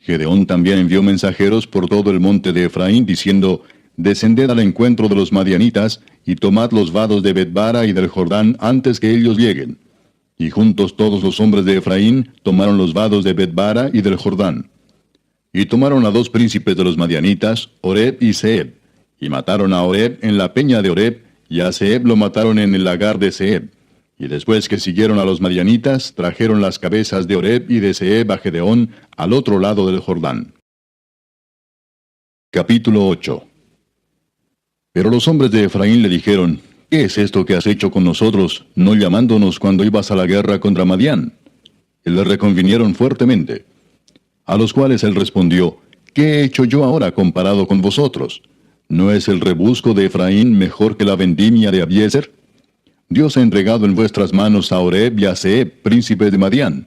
Speaker 1: Gedeón también envió mensajeros por todo el monte de Efraín, diciendo, Descended al encuentro de los madianitas, y tomad los vados de Betbara y del Jordán antes que ellos lleguen. Y juntos todos los hombres de Efraín tomaron los vados de Betbara y del Jordán. Y tomaron a 2 príncipes de los madianitas, Oreb y Zeeb, y mataron a Oreb en la peña de Oreb, y a Zeeb lo mataron en el lagar de Zeeb. Y después que siguieron a los madianitas, trajeron las cabezas de Oreb y de Zeeb a Gedeón al otro lado del Jordán. Capítulo 8. Pero los hombres de Efraín le dijeron, ¿Qué es esto que has hecho con nosotros, no llamándonos cuando ibas a la guerra contra Madián? Y le reconvinieron fuertemente. A los cuales él respondió, ¿Qué he hecho yo ahora comparado con vosotros? ¿No es el rebusco de Efraín mejor que la vendimia de Abiezer? Dios ha entregado en vuestras manos a Oreb y a Zeeb, príncipes de Madián.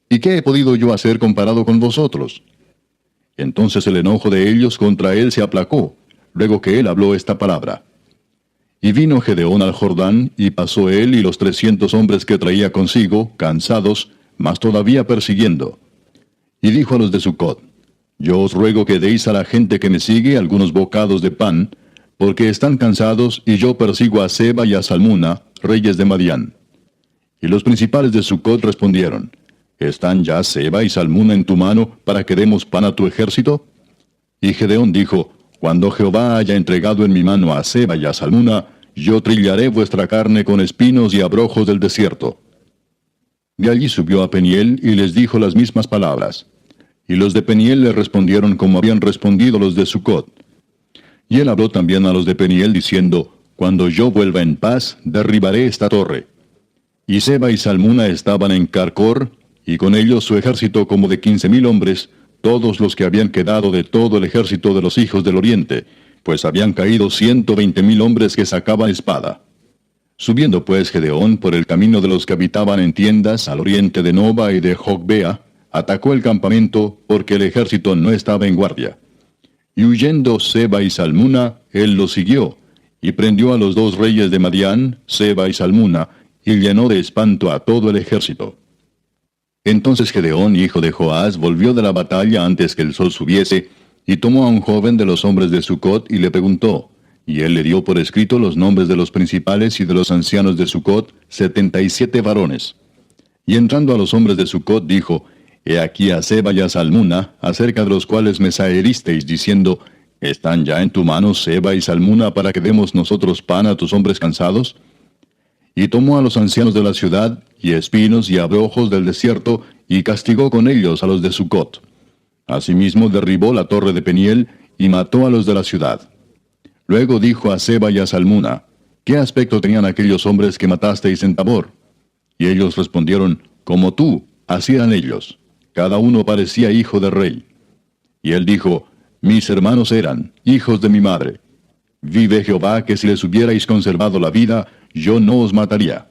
Speaker 1: ¿Y qué he podido yo hacer comparado con vosotros? Entonces el enojo de ellos contra él se aplacó, luego que él habló esta palabra. Y vino Gedeón al Jordán, y pasó él y los 300 hombres que traía consigo, cansados, mas todavía persiguiendo. Y dijo a los de Sucot, Yo os ruego que deis a la gente que me sigue algunos bocados de pan, porque están cansados, y yo persigo a Seba y a Salmuna, reyes de Madián. Y los principales de Sucot respondieron, ¿Están ya Seba y Salmuna en tu mano, para que demos pan a tu ejército? Y Gedeón dijo, Cuando Jehová haya entregado en mi mano a Seba y a Salmuna, yo trillaré vuestra carne con espinos y abrojos del desierto. De allí subió a Peniel y les dijo las mismas palabras. Y los de Peniel le respondieron como habían respondido los de Sucot. Y él habló también a los de Peniel diciendo, Cuando yo vuelva en paz, derribaré esta torre. Y Seba y Salmuna estaban en Carcor, y con ellos su ejército como de 15,000 hombres, todos los que habían quedado de todo el ejército de los hijos del oriente, pues habían caído 120,000 hombres que sacaban espada. Subiendo pues Gedeón por el camino de los que habitaban en tiendas al oriente de Nova y de Jogbea, atacó el campamento porque el ejército no estaba en guardia. Y huyendo Seba y Salmuna, él los siguió, y prendió a los 2 reyes de Madián, Seba y Salmuna, y llenó de espanto a todo el ejército. Entonces Gedeón, hijo de Joás, volvió de la batalla antes que el sol subiese, Y tomó a un joven de los hombres de Sucot y le preguntó, y él le dio por escrito los nombres de los principales y de los ancianos de Sucot, 77 varones. Y entrando a los hombres de Sucot dijo, He aquí a Seba y a Salmuna, acerca de los cuales me saheristeis, diciendo, ¿Están ya en tu mano Seba y Salmuna para que demos nosotros pan a tus hombres cansados? Y tomó a los ancianos de la ciudad, y espinos y abrojos del desierto, y castigó con ellos a los de Sucot. Asimismo derribó la torre de Peniel, y mató a los de la ciudad. Luego dijo a Seba y a Salmuna, ¿Qué aspecto tenían aquellos hombres que matasteis en Tabor? Y ellos respondieron, Como tú, así eran ellos. Cada uno parecía hijo de rey. Y él dijo, Mis hermanos eran hijos de mi madre. Vive Jehová que si les hubierais conservado la vida, yo no os mataría.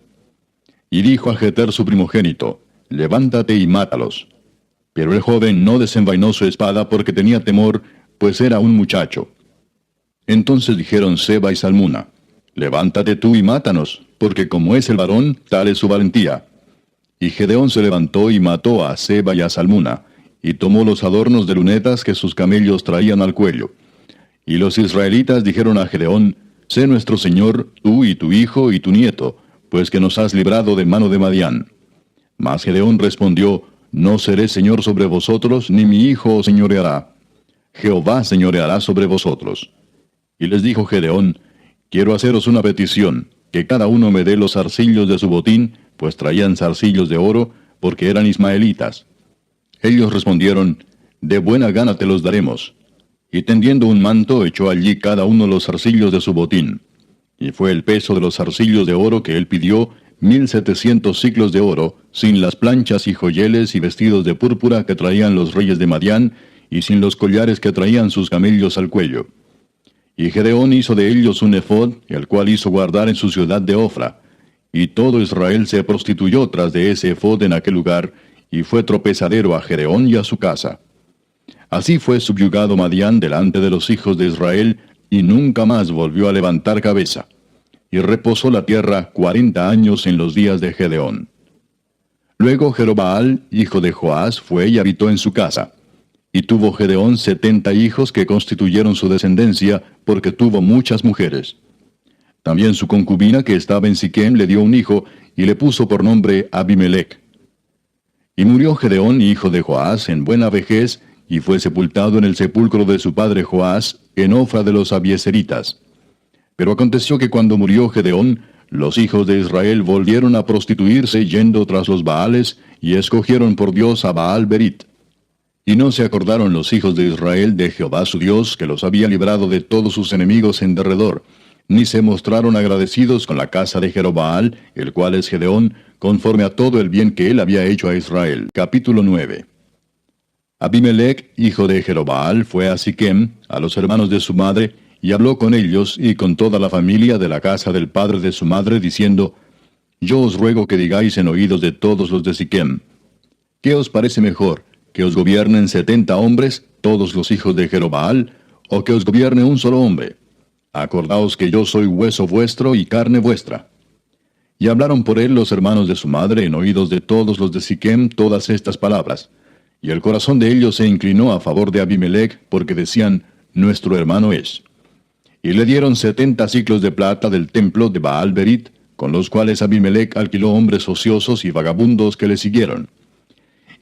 Speaker 1: Y dijo a Jeter su primogénito, Levántate y mátalos. Pero el joven no desenvainó su espada porque tenía temor, pues era un muchacho. Entonces dijeron Seba y Salmuna, Levántate tú y mátanos, porque como es el varón, tal es su valentía. Y Gedeón se levantó y mató a Seba y a Salmuna, y tomó los adornos de lunetas que sus camellos traían al cuello. Y los israelitas dijeron a Gedeón, Sé nuestro señor, tú y tu hijo y tu nieto, pues que nos has librado de mano de Madián. Mas Gedeón respondió, No seré señor sobre vosotros, ni mi hijo os señoreará. Jehová señoreará sobre vosotros. Y les dijo Gedeón, Quiero haceros una petición, que cada uno me dé los zarcillos de su botín, pues traían zarcillos de oro, porque eran ismaelitas. Ellos respondieron, De buena gana te los daremos. Y tendiendo un manto, echó allí cada uno los zarcillos de su botín. Y fue el peso de los zarcillos de oro que él pidió, 1700 siclos de oro, sin las planchas y joyeles y vestidos de púrpura que traían los reyes de Madián, y sin los collares que traían sus camellos al cuello. Y Gedeón hizo de ellos un ephod, el cual hizo guardar en su ciudad de Ofra. Y todo Israel se prostituyó tras de ese ephod en aquel lugar, y fue tropezadero a Gedeón y a su casa. Así fue subyugado Madián delante de los hijos de Israel, y nunca más volvió a levantar cabeza. Y reposó la tierra 40 años en los días de Gedeón. Luego Jerobaal, hijo de Joás, fue y habitó en su casa. Y tuvo Gedeón 70 hijos que constituyeron su descendencia, porque tuvo muchas mujeres. También su concubina que estaba en Siquem le dio un hijo, y le puso por nombre Abimelech. Y murió Gedeón, hijo de Joás, en buena vejez, y fue sepultado en el sepulcro de su padre Joás, en Ofra de los Abieseritas. Pero aconteció que cuando murió Gedeón, los hijos de Israel volvieron a prostituirse yendo tras los Baales, y escogieron por Dios a Baal Berit. Y no se acordaron los hijos de Israel de Jehová su Dios, que los había librado de todos sus enemigos en derredor, ni se mostraron agradecidos con la casa de Jerobaal, el cual es Gedeón, conforme a todo el bien que él había hecho a Israel. Capítulo 9. Abimelech, hijo de Jerobaal, fue a Siquem, a los hermanos de su madre, y habló con ellos y con toda la familia de la casa del padre de su madre, diciendo, Yo os ruego que digáis en oídos de todos los de Siquem, ¿qué os parece mejor, que os gobiernen 70 hombres, todos los hijos de Jerobaal, o que os gobierne un solo hombre? Acordaos que yo soy hueso vuestro y carne vuestra. Y hablaron por él los hermanos de su madre en oídos de todos los de Siquem todas estas palabras. Y el corazón de ellos se inclinó a favor de Abimelech, porque decían, Nuestro hermano es. Y le dieron 70 siclos de plata del templo de Baal Berit, con los cuales Abimelech alquiló hombres ociosos y vagabundos que le siguieron.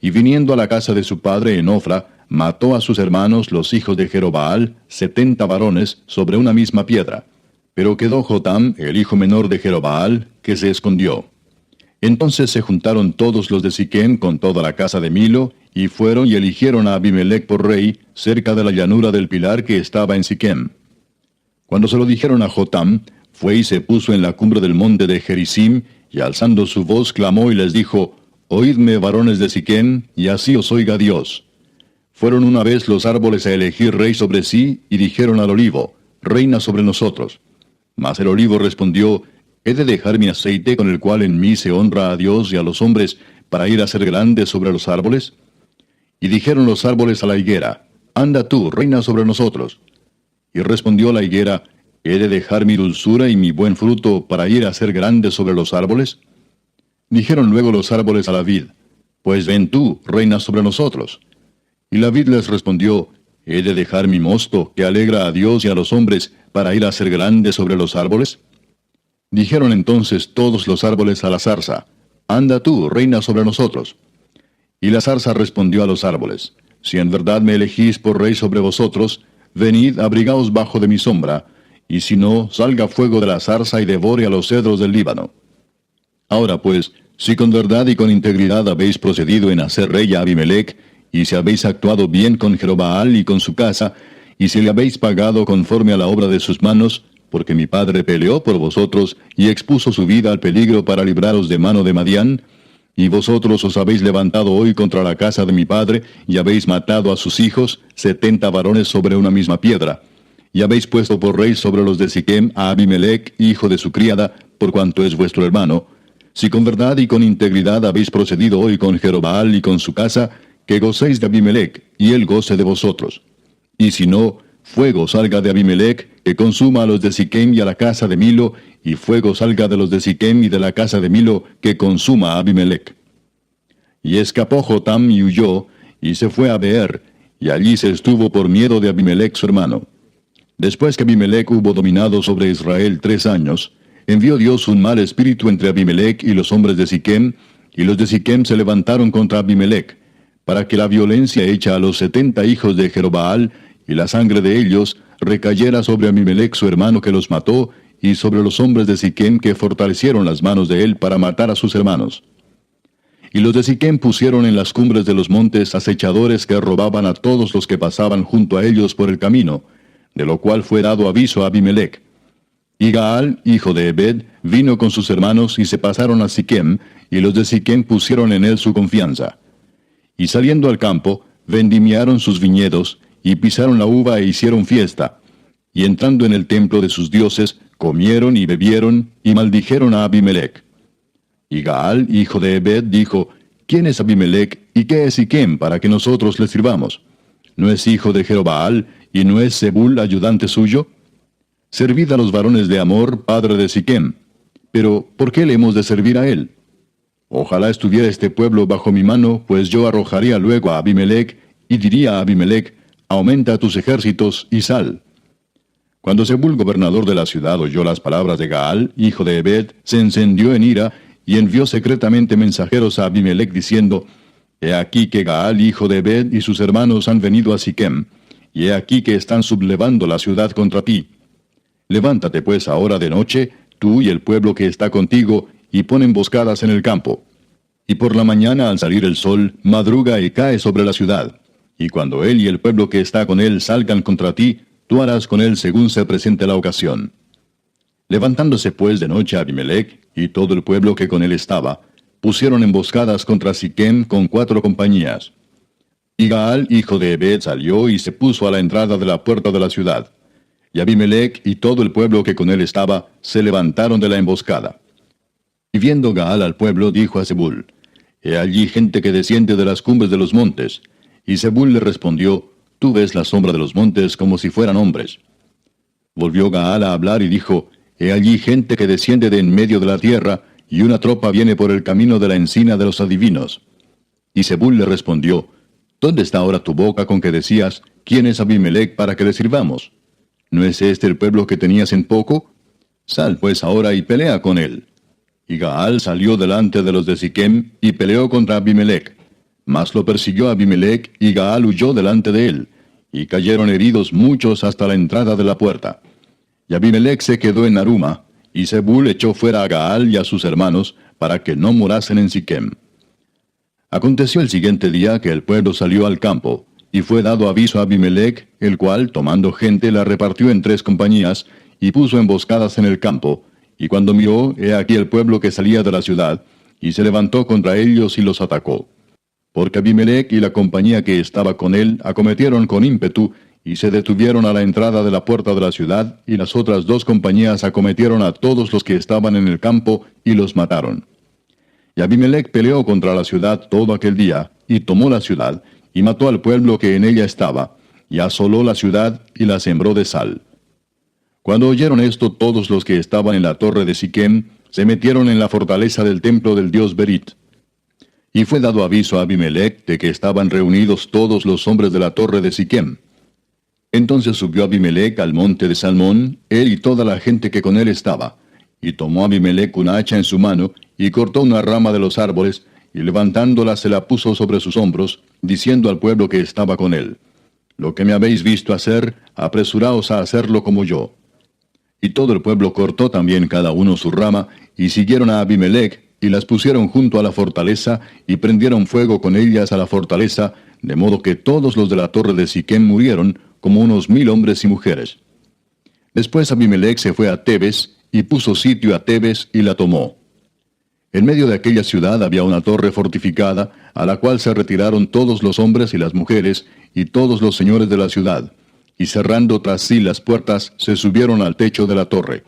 Speaker 1: Y viniendo a la casa de su padre en Ofra, mató a sus hermanos los hijos de Jerobaal, 70 varones, sobre una misma piedra. Pero quedó Jotam, el hijo menor de Jerobaal, que se escondió. Entonces se juntaron todos los de Siquem con toda la casa de Milo, y fueron y eligieron a Abimelech por rey, cerca de la llanura del pilar que estaba en Siquem. Cuando se lo dijeron a Jotam, fue y se puso en la cumbre del monte de Gerizim, y alzando su voz clamó y les dijo, Oídme, varones de Siquem, y así os oiga Dios. Fueron una vez los árboles a elegir rey sobre sí, y dijeron al olivo, Reina sobre nosotros. Mas el olivo respondió, ¿He de dejar mi aceite con el cual en mí se honra a Dios y a los hombres, para ir a ser grande sobre los árboles? Y dijeron los árboles a la higuera, Anda tú, reina sobre nosotros. Y respondió la higuera, ¿He de dejar mi dulzura y mi buen fruto para ir a ser grande sobre los árboles? Dijeron luego los árboles a la vid, Pues ven tú, reina sobre nosotros. Y la vid les respondió, ¿He de dejar mi mosto, que alegra a Dios y a los hombres, para ir a ser grande sobre los árboles? Dijeron entonces todos los árboles a la zarza: Anda tú, reina sobre nosotros. Y la zarza respondió a los árboles: Si en verdad me elegís por rey sobre vosotros, venid, abrigaos bajo de mi sombra, y si no, salga fuego de la zarza y devore a los cedros del Líbano. Ahora pues, si con verdad y con integridad habéis procedido en hacer rey a Abimelech, y si habéis actuado bien con Jerobbaal y con su casa, y si le habéis pagado conforme a la obra de sus manos, porque mi padre peleó por vosotros y expuso su vida al peligro para libraros de mano de Madián, y vosotros os habéis levantado hoy contra la casa de mi padre, y habéis matado a sus hijos, 70 varones sobre una misma piedra, y habéis puesto por rey sobre los de Siquem a Abimelech, hijo de su criada, por cuanto es vuestro hermano. Si con verdad y con integridad habéis procedido hoy con Jerobbaal y con su casa, que gocéis de Abimelech, y él goce de vosotros. Y si no, fuego salga de Abimelech, que consuma a los de Siquem y a la casa de Milo, y fuego salga de los de Siquem y de la casa de Milo, que consuma a Abimelech. Y escapó Jotam y huyó, y se fue a Beer, y allí se estuvo por miedo de Abimelech su hermano. Después que Abimelech hubo dominado sobre Israel 3 años, envió Dios un mal espíritu entre Abimelech y los hombres de Siquem, y los de Siquem se levantaron contra Abimelech, para que la violencia hecha a los 70 hijos de Jerobbaal, y la sangre de ellos, recayera sobre Abimelech su hermano que los mató, y sobre los hombres de Siquem que fortalecieron las manos de él para matar a sus hermanos. Y los de Siquem pusieron en las cumbres de los montes acechadores que robaban a todos los que pasaban junto a ellos por el camino, de lo cual fue dado aviso a Abimelech. Y Gaal, hijo de Ebed, vino con sus hermanos y se pasaron a Siquem, y los de Siquem pusieron en él su confianza. Y saliendo al campo, vendimiaron sus viñedos, y pisaron la uva e hicieron fiesta. Y entrando en el templo de sus dioses, comieron y bebieron, y maldijeron a Abimelech. Y Gaal, hijo de Ebed, dijo: ¿Quién es Abimelech, y qué es Siquem, para que nosotros le sirvamos? ¿No es hijo de Jerobbaal, y no es Zebul ayudante suyo? Servid a los varones de Amor, padre de Siquem. Pero, ¿por qué le hemos de servir a él? Ojalá estuviera este pueblo bajo mi mano, pues yo arrojaría luego a Abimelech, y diría a Abimelech: Aumenta tus ejércitos y sal. Cuando Zebul, gobernador de la ciudad, oyó las palabras de Gaal, hijo de Ebed, se encendió en ira, y envió secretamente mensajeros a Abimelech diciendo: He aquí que Gaal, hijo de Ebed, y sus hermanos han venido a Siquem, y he aquí que están sublevando la ciudad contra ti. Levántate pues ahora de noche, tú y el pueblo que está contigo, y pon emboscadas en el campo. Y por la mañana al salir el sol, madruga y cae sobre la ciudad. Y cuando él y el pueblo que está con él salgan contra ti, tú harás con él según se presente la ocasión. Levantándose pues de noche Abimelech, y todo el pueblo que con él estaba, pusieron emboscadas contra Siquem con 4 compañías. Y Gaal, hijo de Ebed, salió y se puso a la entrada de la puerta de la ciudad. Y Abimelech y todo el pueblo que con él estaba, se levantaron de la emboscada. Y viendo Gaal al pueblo, dijo a Zebul: He allí gente que desciende de las cumbres de los montes. Y Zebul le respondió: Tú ves la sombra de los montes como si fueran hombres. Volvió Gaal a hablar y dijo: He allí gente que desciende de en medio de la tierra, y una tropa viene por el camino de la encina de los adivinos. Y Zebul le respondió: ¿Dónde está ahora tu boca con que decías: ¿Quién es Abimelech para que le sirvamos? ¿No es este el pueblo que tenías en poco? Sal pues ahora y pelea con él. Y Gaal salió delante de los de Siquem, y peleó contra Abimelech. Mas lo persiguió Abimelech, y Gaal huyó delante de él, y cayeron heridos muchos hasta la entrada de la puerta. Y Abimelech se quedó en Aruma, y Zebul echó fuera a Gaal y a sus hermanos, para que no morasen en Siquem. Aconteció el siguiente día que el pueblo salió al campo, y fue dado aviso a Abimelech, el cual, tomando gente, la repartió en 3 compañías, y puso emboscadas en el campo, y cuando miró, he aquí el pueblo que salía de la ciudad, y se levantó contra ellos y los atacó. Porque Abimelech y la compañía que estaba con él acometieron con ímpetu, y se detuvieron a la entrada de la puerta de la ciudad, y las otras 2 compañías acometieron a todos los que estaban en el campo, y los mataron. Y Abimelech peleó contra la ciudad todo aquel día, y tomó la ciudad, y mató al pueblo que en ella estaba, y asoló la ciudad, y la sembró de sal. Cuando oyeron esto, todos los que estaban en la torre de Siquem se metieron en la fortaleza del templo del dios Berit. Y fue dado aviso a Abimelech de que estaban reunidos todos los hombres de la torre de Siquem. Entonces subió Abimelech al monte de Salmón, él y toda la gente que con él estaba. Y tomó Abimelech una hacha en su mano, y cortó una rama de los árboles, y levantándola se la puso sobre sus hombros, diciendo al pueblo que estaba con él: Lo que me habéis visto hacer, apresuraos a hacerlo como yo. Y todo el pueblo cortó también cada uno su rama, y siguieron a Abimelech, y las pusieron junto a la fortaleza, y prendieron fuego con ellas a la fortaleza, de modo que todos los de la torre de Siquem murieron, como unos 1000 hombres y mujeres. Después Abimelech se fue a Tebes, y puso sitio a Tebes, y la tomó. En medio de aquella ciudad había una torre fortificada, a la cual se retiraron todos los hombres y las mujeres, y todos los señores de la ciudad, y cerrando tras sí las puertas, se subieron al techo de la torre.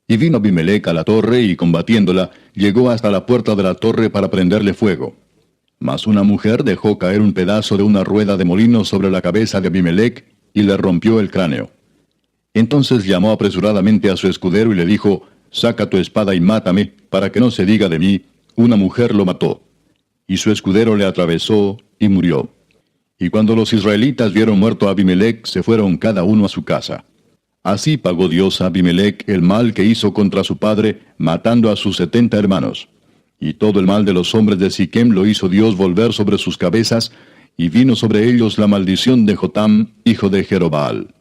Speaker 1: Y vino Abimelech a la torre, y combatiéndola, llegó hasta la puerta de la torre para prenderle fuego. Mas una mujer dejó caer un pedazo de una rueda de molino sobre la cabeza de Abimelech, y le rompió el cráneo. Entonces llamó apresuradamente a su escudero y le dijo: Saca tu espada y mátame, para que no se diga de mí, una mujer lo mató. Y su escudero le atravesó, y murió. Y cuando los israelitas vieron muerto a Abimelech, se fueron cada uno a su casa. Así pagó Dios a Abimelech el mal que hizo contra su padre, matando a sus 70 hermanos. Y todo el mal de los hombres de Siquem lo hizo Dios volver sobre sus cabezas, y vino sobre ellos la maldición de Jotam, hijo de Jerobbaal.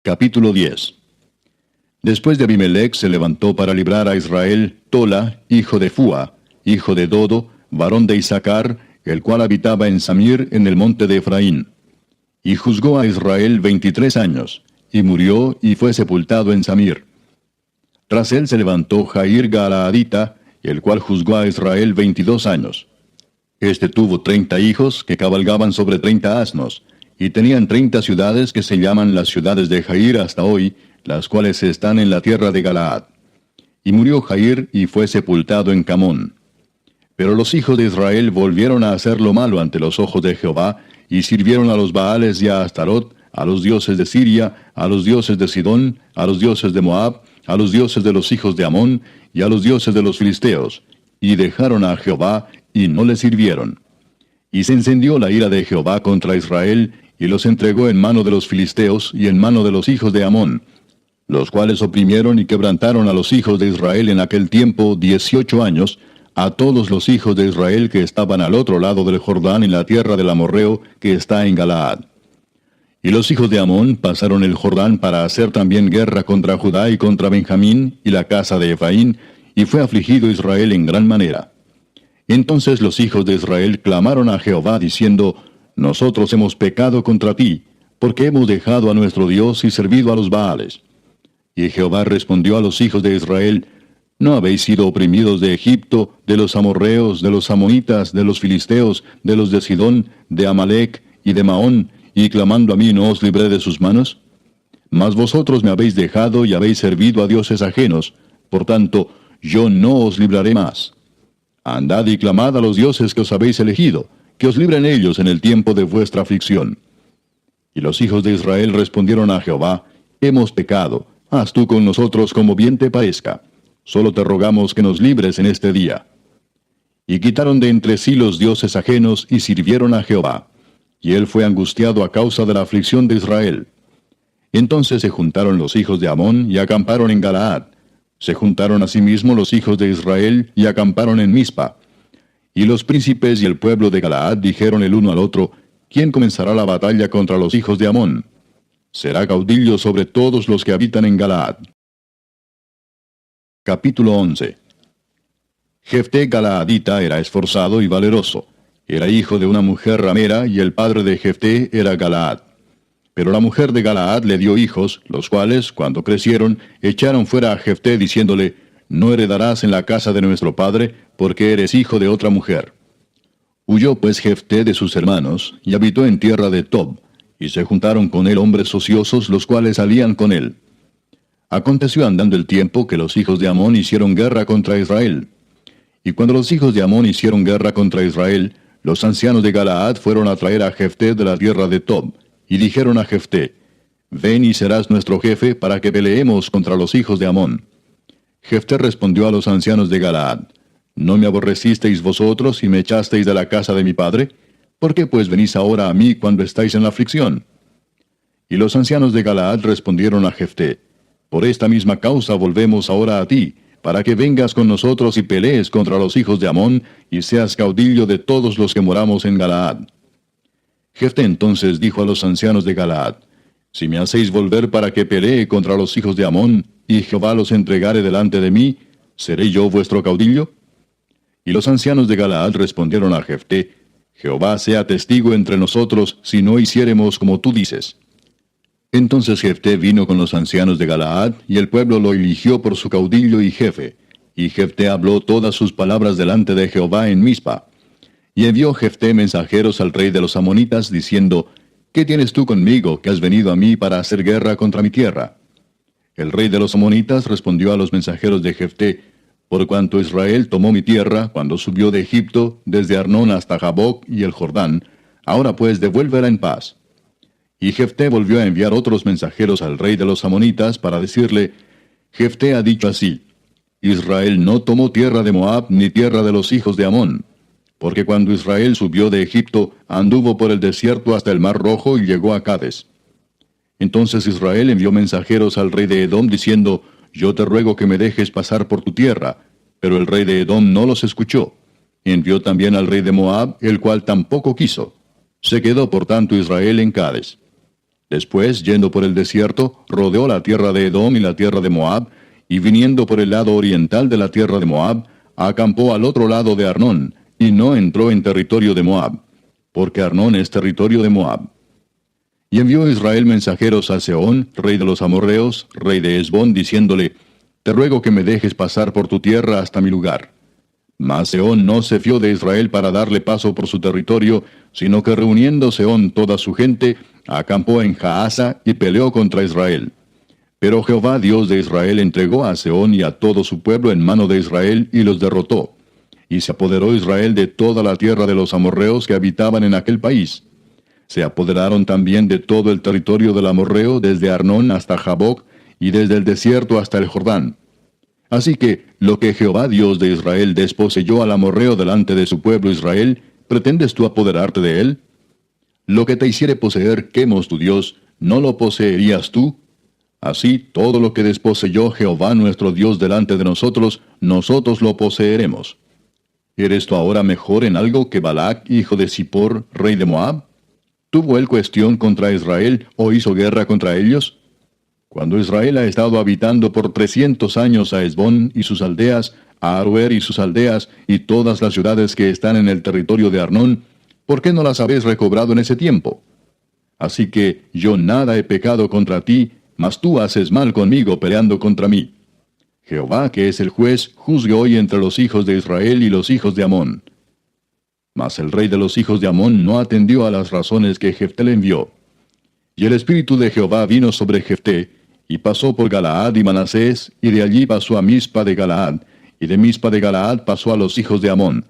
Speaker 1: Capítulo 10. Después de Abimelech se levantó para librar a Israel Tola, hijo de Fua, hijo de Dodo, varón de Isaacar, el cual habitaba en Samir, en el monte de Efraín. Y juzgó a Israel 23 años, y murió y fue sepultado en Samir. Tras él se levantó Jair Galaadita, el cual juzgó a Israel 22 años. Este tuvo 30 hijos que cabalgaban sobre 30 asnos, y tenían 30 ciudades que se llaman las ciudades de Jair hasta hoy, las cuales están en la tierra de Galaad. Y murió Jair y fue sepultado en Camón. Pero los hijos de Israel volvieron a hacer lo malo ante los ojos de Jehová, y sirvieron a los Baales y a Astarot, a los dioses de Siria, a los dioses de Sidón, a los dioses de Moab, a los dioses de los hijos de Amón, y a los dioses de los filisteos, y dejaron a Jehová, y no le sirvieron. Y se encendió la ira de Jehová contra Israel, y los entregó en mano de los filisteos y en mano de los hijos de Amón, los cuales oprimieron y quebrantaron a los hijos de Israel en aquel tiempo 18 años, a todos los hijos de Israel que estaban al otro lado del Jordán en la tierra del amorreo que está en Galaad. Y los hijos de Amón pasaron el Jordán para hacer también guerra contra Judá y contra Benjamín y la casa de Efraín, y fue afligido Israel en gran manera. Entonces los hijos de Israel clamaron a Jehová diciendo: Nosotros hemos pecado contra ti, porque hemos dejado a nuestro Dios y servido a los Baales. Y Jehová respondió a los hijos de Israel: ¿No habéis sido oprimidos de Egipto, de los amorreos, de los amonitas, de los filisteos, de los de Sidón, de Amalec y de Maón, y clamando a mí no os libré de sus manos? Mas vosotros me habéis dejado y habéis servido a dioses ajenos, por tanto, yo no os libraré más. Andad y clamad a los dioses que os habéis elegido, que os libren ellos en el tiempo de vuestra aflicción. Y los hijos de Israel respondieron a Jehová: Hemos pecado, haz tú con nosotros como bien te parezca. Solo te rogamos que nos libres en este día. Y quitaron de entre sí los dioses ajenos y sirvieron a Jehová. Y él fue angustiado a causa de la aflicción de Israel. Entonces se juntaron los hijos de Amón y acamparon en Galaad. Se juntaron asimismo los hijos de Israel y acamparon en Mizpa. Y los príncipes y el pueblo de Galaad dijeron el uno al otro: ¿Quién comenzará la batalla contra los hijos de Amón? Será caudillo sobre todos los que habitan en Galaad. Capítulo 11. Jefté Galaadita era esforzado y valeroso. Era hijo de una mujer ramera, y el padre de Jefté era Galaad. Pero la mujer de Galaad le dio hijos, los cuales, cuando crecieron, echaron fuera a Jefté, diciéndole: No heredarás en la casa de nuestro padre, porque eres hijo de otra mujer. Huyó pues Jefté de sus hermanos, y habitó en tierra de Tob, y se juntaron con él hombres ociosos, los cuales salían con él. Aconteció andando el tiempo que los hijos de Amón hicieron guerra contra Israel. Y cuando los hijos de Amón hicieron guerra contra Israel, los ancianos de Galaad fueron a traer a Jefté de la tierra de Tob, y dijeron a Jefté: Ven y serás nuestro jefe para que peleemos contra los hijos de Amón. Jefté respondió a los ancianos de Galaad: ¿No me aborrecisteis vosotros y me echasteis de la casa de mi padre? ¿Por qué pues venís ahora a mí cuando estáis en la aflicción? Y los ancianos de Galaad respondieron a Jefté: Por esta misma causa volvemos ahora a ti, para que vengas con nosotros y pelees contra los hijos de Amón, y seas caudillo de todos los que moramos en Galaad. Jefté entonces dijo a los ancianos de Galaad: Si me hacéis volver para que pelee contra los hijos de Amón, y Jehová los entregare delante de mí, ¿seré yo vuestro caudillo? Y los ancianos de Galaad respondieron a Jefté: Jehová sea testigo entre nosotros, si no hiciéremos como tú dices. Entonces Jefté vino con los ancianos de Galaad, y el pueblo lo eligió por su caudillo y jefe. Y Jefté habló todas sus palabras delante de Jehová en Mizpa. Y envió Jefté mensajeros al rey de los amonitas, diciendo: ¿Qué tienes tú conmigo, que has venido a mí para hacer guerra contra mi tierra? El rey de los amonitas respondió a los mensajeros de Jefté: Por cuanto Israel tomó mi tierra, cuando subió de Egipto, desde Arnón hasta Jaboc y el Jordán, ahora pues devuélvela en paz. Y Jefté volvió a enviar otros mensajeros al rey de los amonitas para decirle: Jefté ha dicho así: Israel no tomó tierra de Moab ni tierra de los hijos de Amón, porque cuando Israel subió de Egipto, anduvo por el desierto hasta el mar Rojo y llegó a Cades. Entonces Israel envió mensajeros al rey de Edom diciendo: Yo te ruego que me dejes pasar por tu tierra. Pero el rey de Edom no los escuchó. Envió también al rey de Moab, el cual tampoco quiso. Se quedó por tanto Israel en Cades. Después, yendo por el desierto, rodeó la tierra de Edom y la tierra de Moab, y viniendo por el lado oriental de la tierra de Moab, acampó al otro lado de Arnón, y no entró en territorio de Moab, porque Arnón es territorio de Moab. Y envió Israel mensajeros a Sehón, rey de los amorreos, rey de Hesbón, diciéndole: Te ruego que me dejes pasar por tu tierra hasta mi lugar. Mas Sehón no se fió de Israel para darle paso por su territorio, sino que reuniendo Sehón toda su gente, acampó en Jaasa y peleó contra Israel. Pero Jehová Dios de Israel entregó a Sehón y a todo su pueblo en mano de Israel y los derrotó. Y se apoderó Israel de toda la tierra de los amorreos que habitaban en aquel país. Se apoderaron también de todo el territorio del amorreo, desde Arnón hasta Jaboc, y desde el desierto hasta el Jordán. Así que, lo que Jehová Dios de Israel desposeyó al amorreo delante de su pueblo Israel, ¿pretendes tú apoderarte de él? Lo que te hiciere poseer Quemos tu Dios, ¿no lo poseerías tú? Así, todo lo que desposeyó Jehová nuestro Dios delante de nosotros, nosotros lo poseeremos. ¿Eres tú ahora mejor en algo que Balac, hijo de Zippor, rey de Moab? ¿Tuvo él cuestión contra Israel o hizo guerra contra ellos? Cuando Israel ha estado habitando por 300 años a Hesbón y sus aldeas, a Aroer y sus aldeas, y todas las ciudades que están en el territorio de Arnón, ¿por qué no las habéis recobrado en ese tiempo? Así que yo nada he pecado contra ti, mas tú haces mal conmigo peleando contra mí. Jehová, que es el juez, juzgue hoy entre los hijos de Israel y los hijos de Amón. Mas el rey de los hijos de Amón no atendió a las razones que Jefté le envió. Y el espíritu de Jehová vino sobre Jefté, y pasó por Galaad y Manasés, y de allí pasó a Mizpa de Galaad, y de Mizpa de Galaad pasó a los hijos de Amón.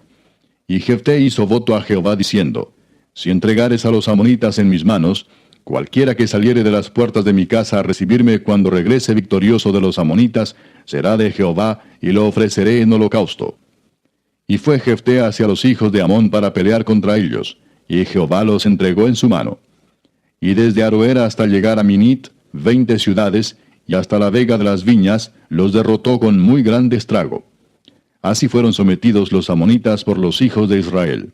Speaker 1: Y Jefté hizo voto a Jehová diciendo: Si entregares a los amonitas en mis manos, cualquiera que saliere de las puertas de mi casa a recibirme cuando regrese victorioso de los amonitas, será de Jehová, y lo ofreceré en holocausto. Y fue Jefté hacia los hijos de Amón para pelear contra ellos, y Jehová los entregó en su mano. Y desde Aroer hasta llegar a Minit, 20 ciudades, y hasta la vega de las viñas, los derrotó con muy grande estrago. Así fueron sometidos los amonitas por los hijos de Israel.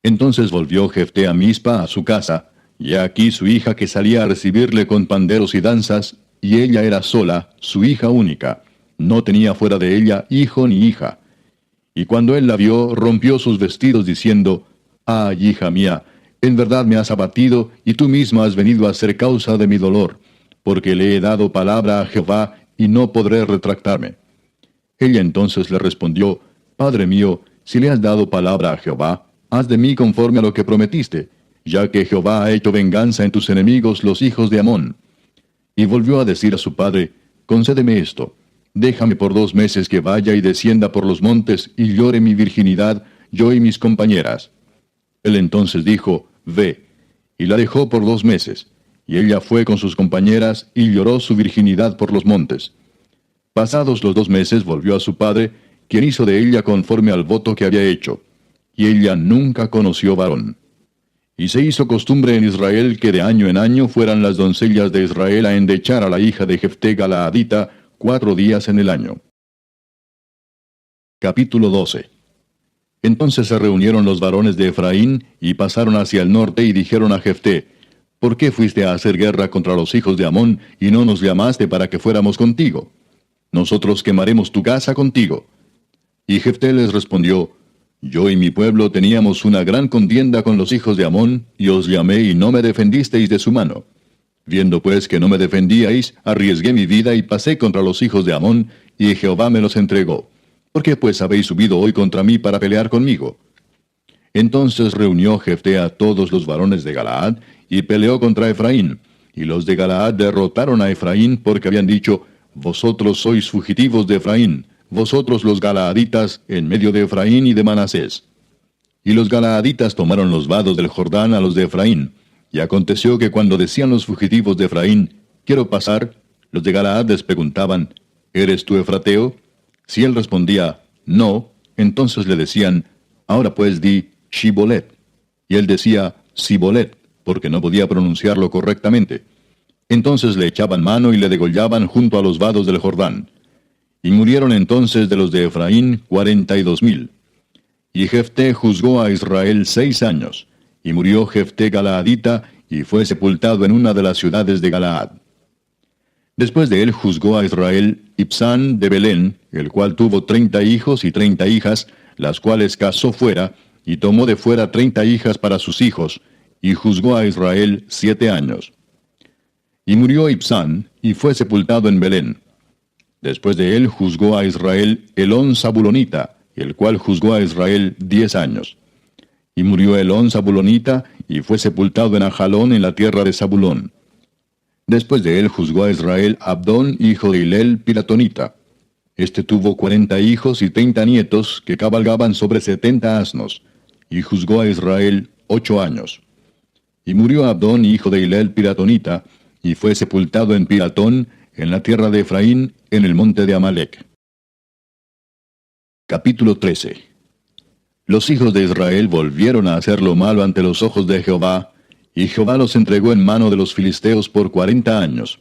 Speaker 1: Entonces volvió Jefté a Mizpa, a su casa, y aquí su hija que salía a recibirle con panderos y danzas, y ella era sola, su hija única. No tenía fuera de ella hijo ni hija. Y cuando él la vio, rompió sus vestidos diciendo: Ay, hija mía, en verdad me has abatido, y tú misma has venido a ser causa de mi dolor, porque le he dado palabra a Jehová, y no podré retractarme. Ella entonces le respondió: Padre mío, si le has dado palabra a Jehová, haz de mí conforme a lo que prometiste, ya que Jehová ha hecho venganza en tus enemigos los hijos de Amón. Y volvió a decir a su padre: Concédeme esto, déjame por 2 meses que vaya y descienda por los montes, y llore mi virginidad, yo y mis compañeras. Él entonces dijo: Ve. Y la dejó por 2 meses. Y ella fue con sus compañeras, y lloró su virginidad por los montes. Pasados los 2 meses volvió a su padre, quien hizo de ella conforme al voto que había hecho. Y ella nunca conoció varón. Y se hizo costumbre en Israel que de año en año fueran las doncellas de Israel a endechar a la hija de Jefté Galaadita 4 días en el año. Capítulo 12. Entonces se reunieron los varones de Efraín, y pasaron hacia el norte, y dijeron a Jefté: ¿Por qué fuiste a hacer guerra contra los hijos de Amón, y no nos llamaste para que fuéramos contigo? Nosotros quemaremos tu casa contigo. Y Jefté les respondió: Yo y mi pueblo teníamos una gran contienda con los hijos de Amón, y os llamé y no me defendisteis de su mano. Viendo pues que no me defendíais, arriesgué mi vida y pasé contra los hijos de Amón, y Jehová me los entregó. ¿Por qué pues habéis subido hoy contra mí para pelear conmigo? Entonces reunió Jefté a todos los varones de Galaad, y peleó contra Efraín. Y los de Galaad derrotaron a Efraín, porque habían dicho: Vosotros sois fugitivos de Efraín, vosotros los galaaditas, en medio de Efraín y de Manasés. Y los galaaditas tomaron los vados del Jordán a los de Efraín. Y aconteció que cuando decían los fugitivos de Efraín: Quiero pasar, los de Galaad les preguntaban: ¿Eres tú efrateo? Si él respondía: No, entonces le decían: Ahora pues di Shibolet. Y él decía Sibolet, porque no podía pronunciarlo correctamente. Entonces le echaban mano y le degollaban junto a los vados del Jordán. Y murieron entonces de los de Efraín 42,000. Y Jefté juzgó a Israel 6 años. Y murió Jefté Galaadita, y fue sepultado en una de las ciudades de Galaad. Después de él juzgó a Israel Ibsán de Belén, el cual tuvo 30 hijos y 30 hijas, las cuales casó fuera, y tomó de fuera 30 hijas para sus hijos, y juzgó a Israel 7 años. Y murió Ibsán, y fue sepultado en Belén. Después de él juzgó a Israel Elón Zabulonita, el cual juzgó a Israel 10 años. Y murió Elón Zabulonita, y fue sepultado en Ajalón, en la tierra de Zabulón. Después de él juzgó a Israel Abdón, hijo de Hilel Piratonita. Este tuvo 40 hijos y 30 nietos, que cabalgaban sobre 70 asnos. Y juzgó a Israel 8 años. Y murió Abdón, hijo de Hilel Piratonita, y fue sepultado en Piratón, en la tierra de Efraín, en el monte de Amalec. Capítulo 13. Los hijos de Israel volvieron a hacer lo malo ante los ojos de Jehová, y Jehová los entregó en mano de los filisteos por 40 años.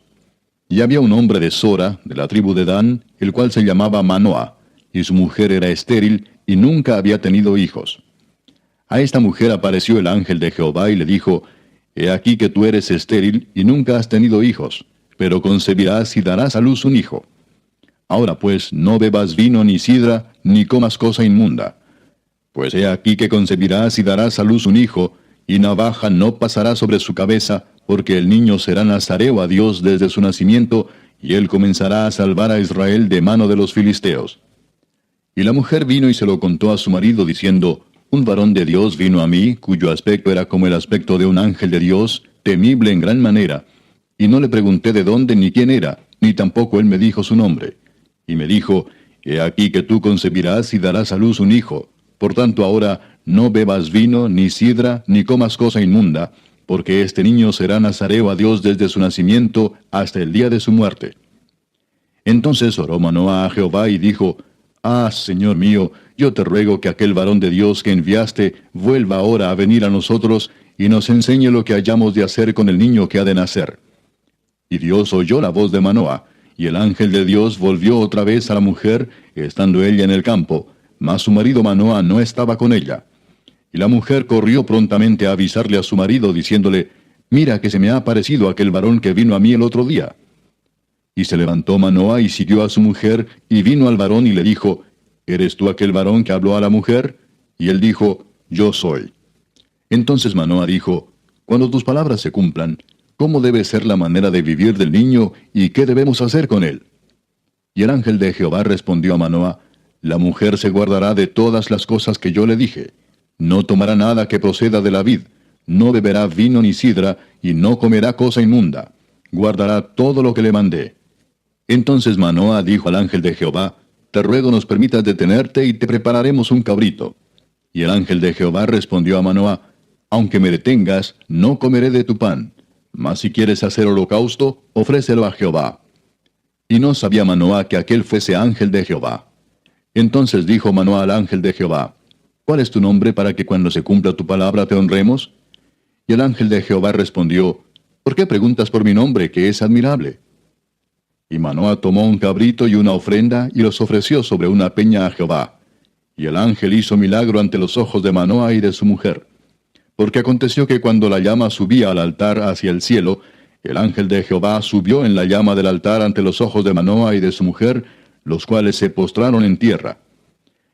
Speaker 1: Y había un hombre de Sora, de la tribu de Dan, el cual se llamaba Manoah, y su mujer era estéril, y nunca había tenido hijos. A esta mujer apareció el ángel de Jehová y le dijo: He aquí que tú eres estéril, y nunca has tenido hijos, pero concebirás y darás a luz un hijo. Ahora pues, no bebas vino ni sidra, ni comas cosa inmunda. Pues he aquí que concebirás y darás a luz un hijo, y navaja no pasará sobre su cabeza, porque el niño será nazareo a Dios desde su nacimiento, y él comenzará a salvar a Israel de mano de los filisteos. Y la mujer vino y se lo contó a su marido, diciendo: Un varón de Dios vino a mí, cuyo aspecto era como el aspecto de un ángel de Dios, temible en gran manera. Y no le pregunté de dónde ni quién era, ni tampoco él me dijo su nombre. Y me dijo: He aquí que tú concebirás y darás a luz un hijo. Por tanto ahora no bebas vino, ni sidra, ni comas cosa inmunda, porque este niño será nazareo a Dios desde su nacimiento hasta el día de su muerte. Entonces oró Manoah a Jehová y dijo: Ah, Señor mío, yo te ruego que aquel varón de Dios que enviaste vuelva ahora a venir a nosotros, y nos enseñe lo que hayamos de hacer con el niño que ha de nacer. Y Dios oyó la voz de Manoah, y el ángel de Dios volvió otra vez a la mujer, estando ella en el campo, mas su marido Manoah no estaba con ella. Y la mujer corrió prontamente a avisarle a su marido, diciéndole: Mira que se me ha aparecido aquel varón que vino a mí el otro día. Y se levantó Manoah y siguió a su mujer, y vino al varón y le dijo: ¿Eres tú aquel varón que habló a la mujer? Y él dijo: Yo soy. Entonces Manoah dijo: Cuando tus palabras se cumplan, ¿cómo debe ser la manera de vivir del niño, y qué debemos hacer con él? Y el ángel de Jehová respondió a Manoah: La mujer se guardará de todas las cosas que yo le dije. No tomará nada que proceda de la vid, no beberá vino ni sidra, y no comerá cosa inmunda. Guardará todo lo que le mandé. Entonces Manoah dijo al ángel de Jehová: Te ruego nos permitas detenerte, y te prepararemos un cabrito. Y el ángel de Jehová respondió a Manoah: Aunque me detengas, no comeré de tu pan. Mas si quieres hacer holocausto, ofrécelo a Jehová. Y no sabía Manoah que aquel fuese ángel de Jehová. Entonces dijo Manoah al ángel de Jehová: ¿Cuál es tu nombre para que cuando se cumpla tu palabra te honremos? Y el ángel de Jehová respondió, ¿por qué preguntas por mi nombre, que es admirable? Y Manoah tomó un cabrito y una ofrenda, y los ofreció sobre una peña a Jehová. Y el ángel hizo milagro ante los ojos de Manoah y de su mujer. Porque aconteció que cuando la llama subía al altar hacia el cielo, el ángel de Jehová subió en la llama del altar ante los ojos de Manoah y de su mujer, los cuales se postraron en tierra.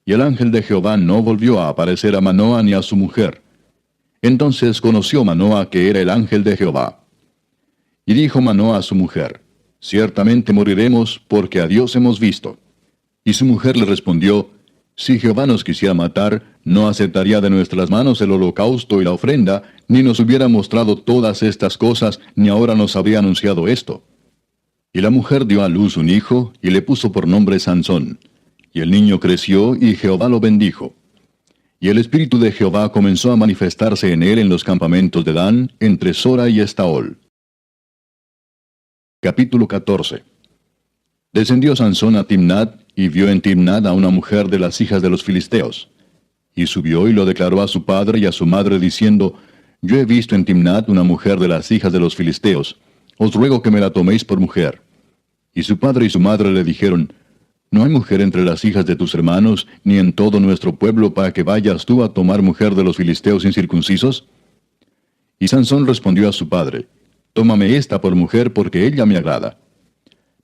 Speaker 1: Y el ángel de Jehová no volvió a aparecer a Manoah ni a su mujer. Entonces conoció Manoah que era el ángel de Jehová. Y dijo Manoah a su mujer, ciertamente moriremos, porque a Dios hemos visto. Y su mujer le respondió, si Jehová nos quisiera matar, no aceptaría de nuestras manos el holocausto y la ofrenda, ni nos hubiera mostrado todas estas cosas, ni ahora nos habría anunciado esto. Y la mujer dio a luz un hijo, y le puso por nombre Sansón. Y el niño creció, y Jehová lo bendijo. Y el espíritu de Jehová comenzó a manifestarse en él en los campamentos de Dan, entre Sora y Estaol. Capítulo 14. Descendió Sansón a Timnat, y vio en Timnat a una mujer de las hijas de los filisteos. Y subió y lo declaró a su padre y a su madre, diciendo, yo he visto en Timnat una mujer de las hijas de los filisteos, os ruego que me la toméis por mujer. Y su padre y su madre le dijeron, no hay mujer entre las hijas de tus hermanos, ni en todo nuestro pueblo, para que vayas tú a tomar mujer de los filisteos incircuncisos. Y Sansón respondió a su padre, tómame esta por mujer, porque ella me agrada.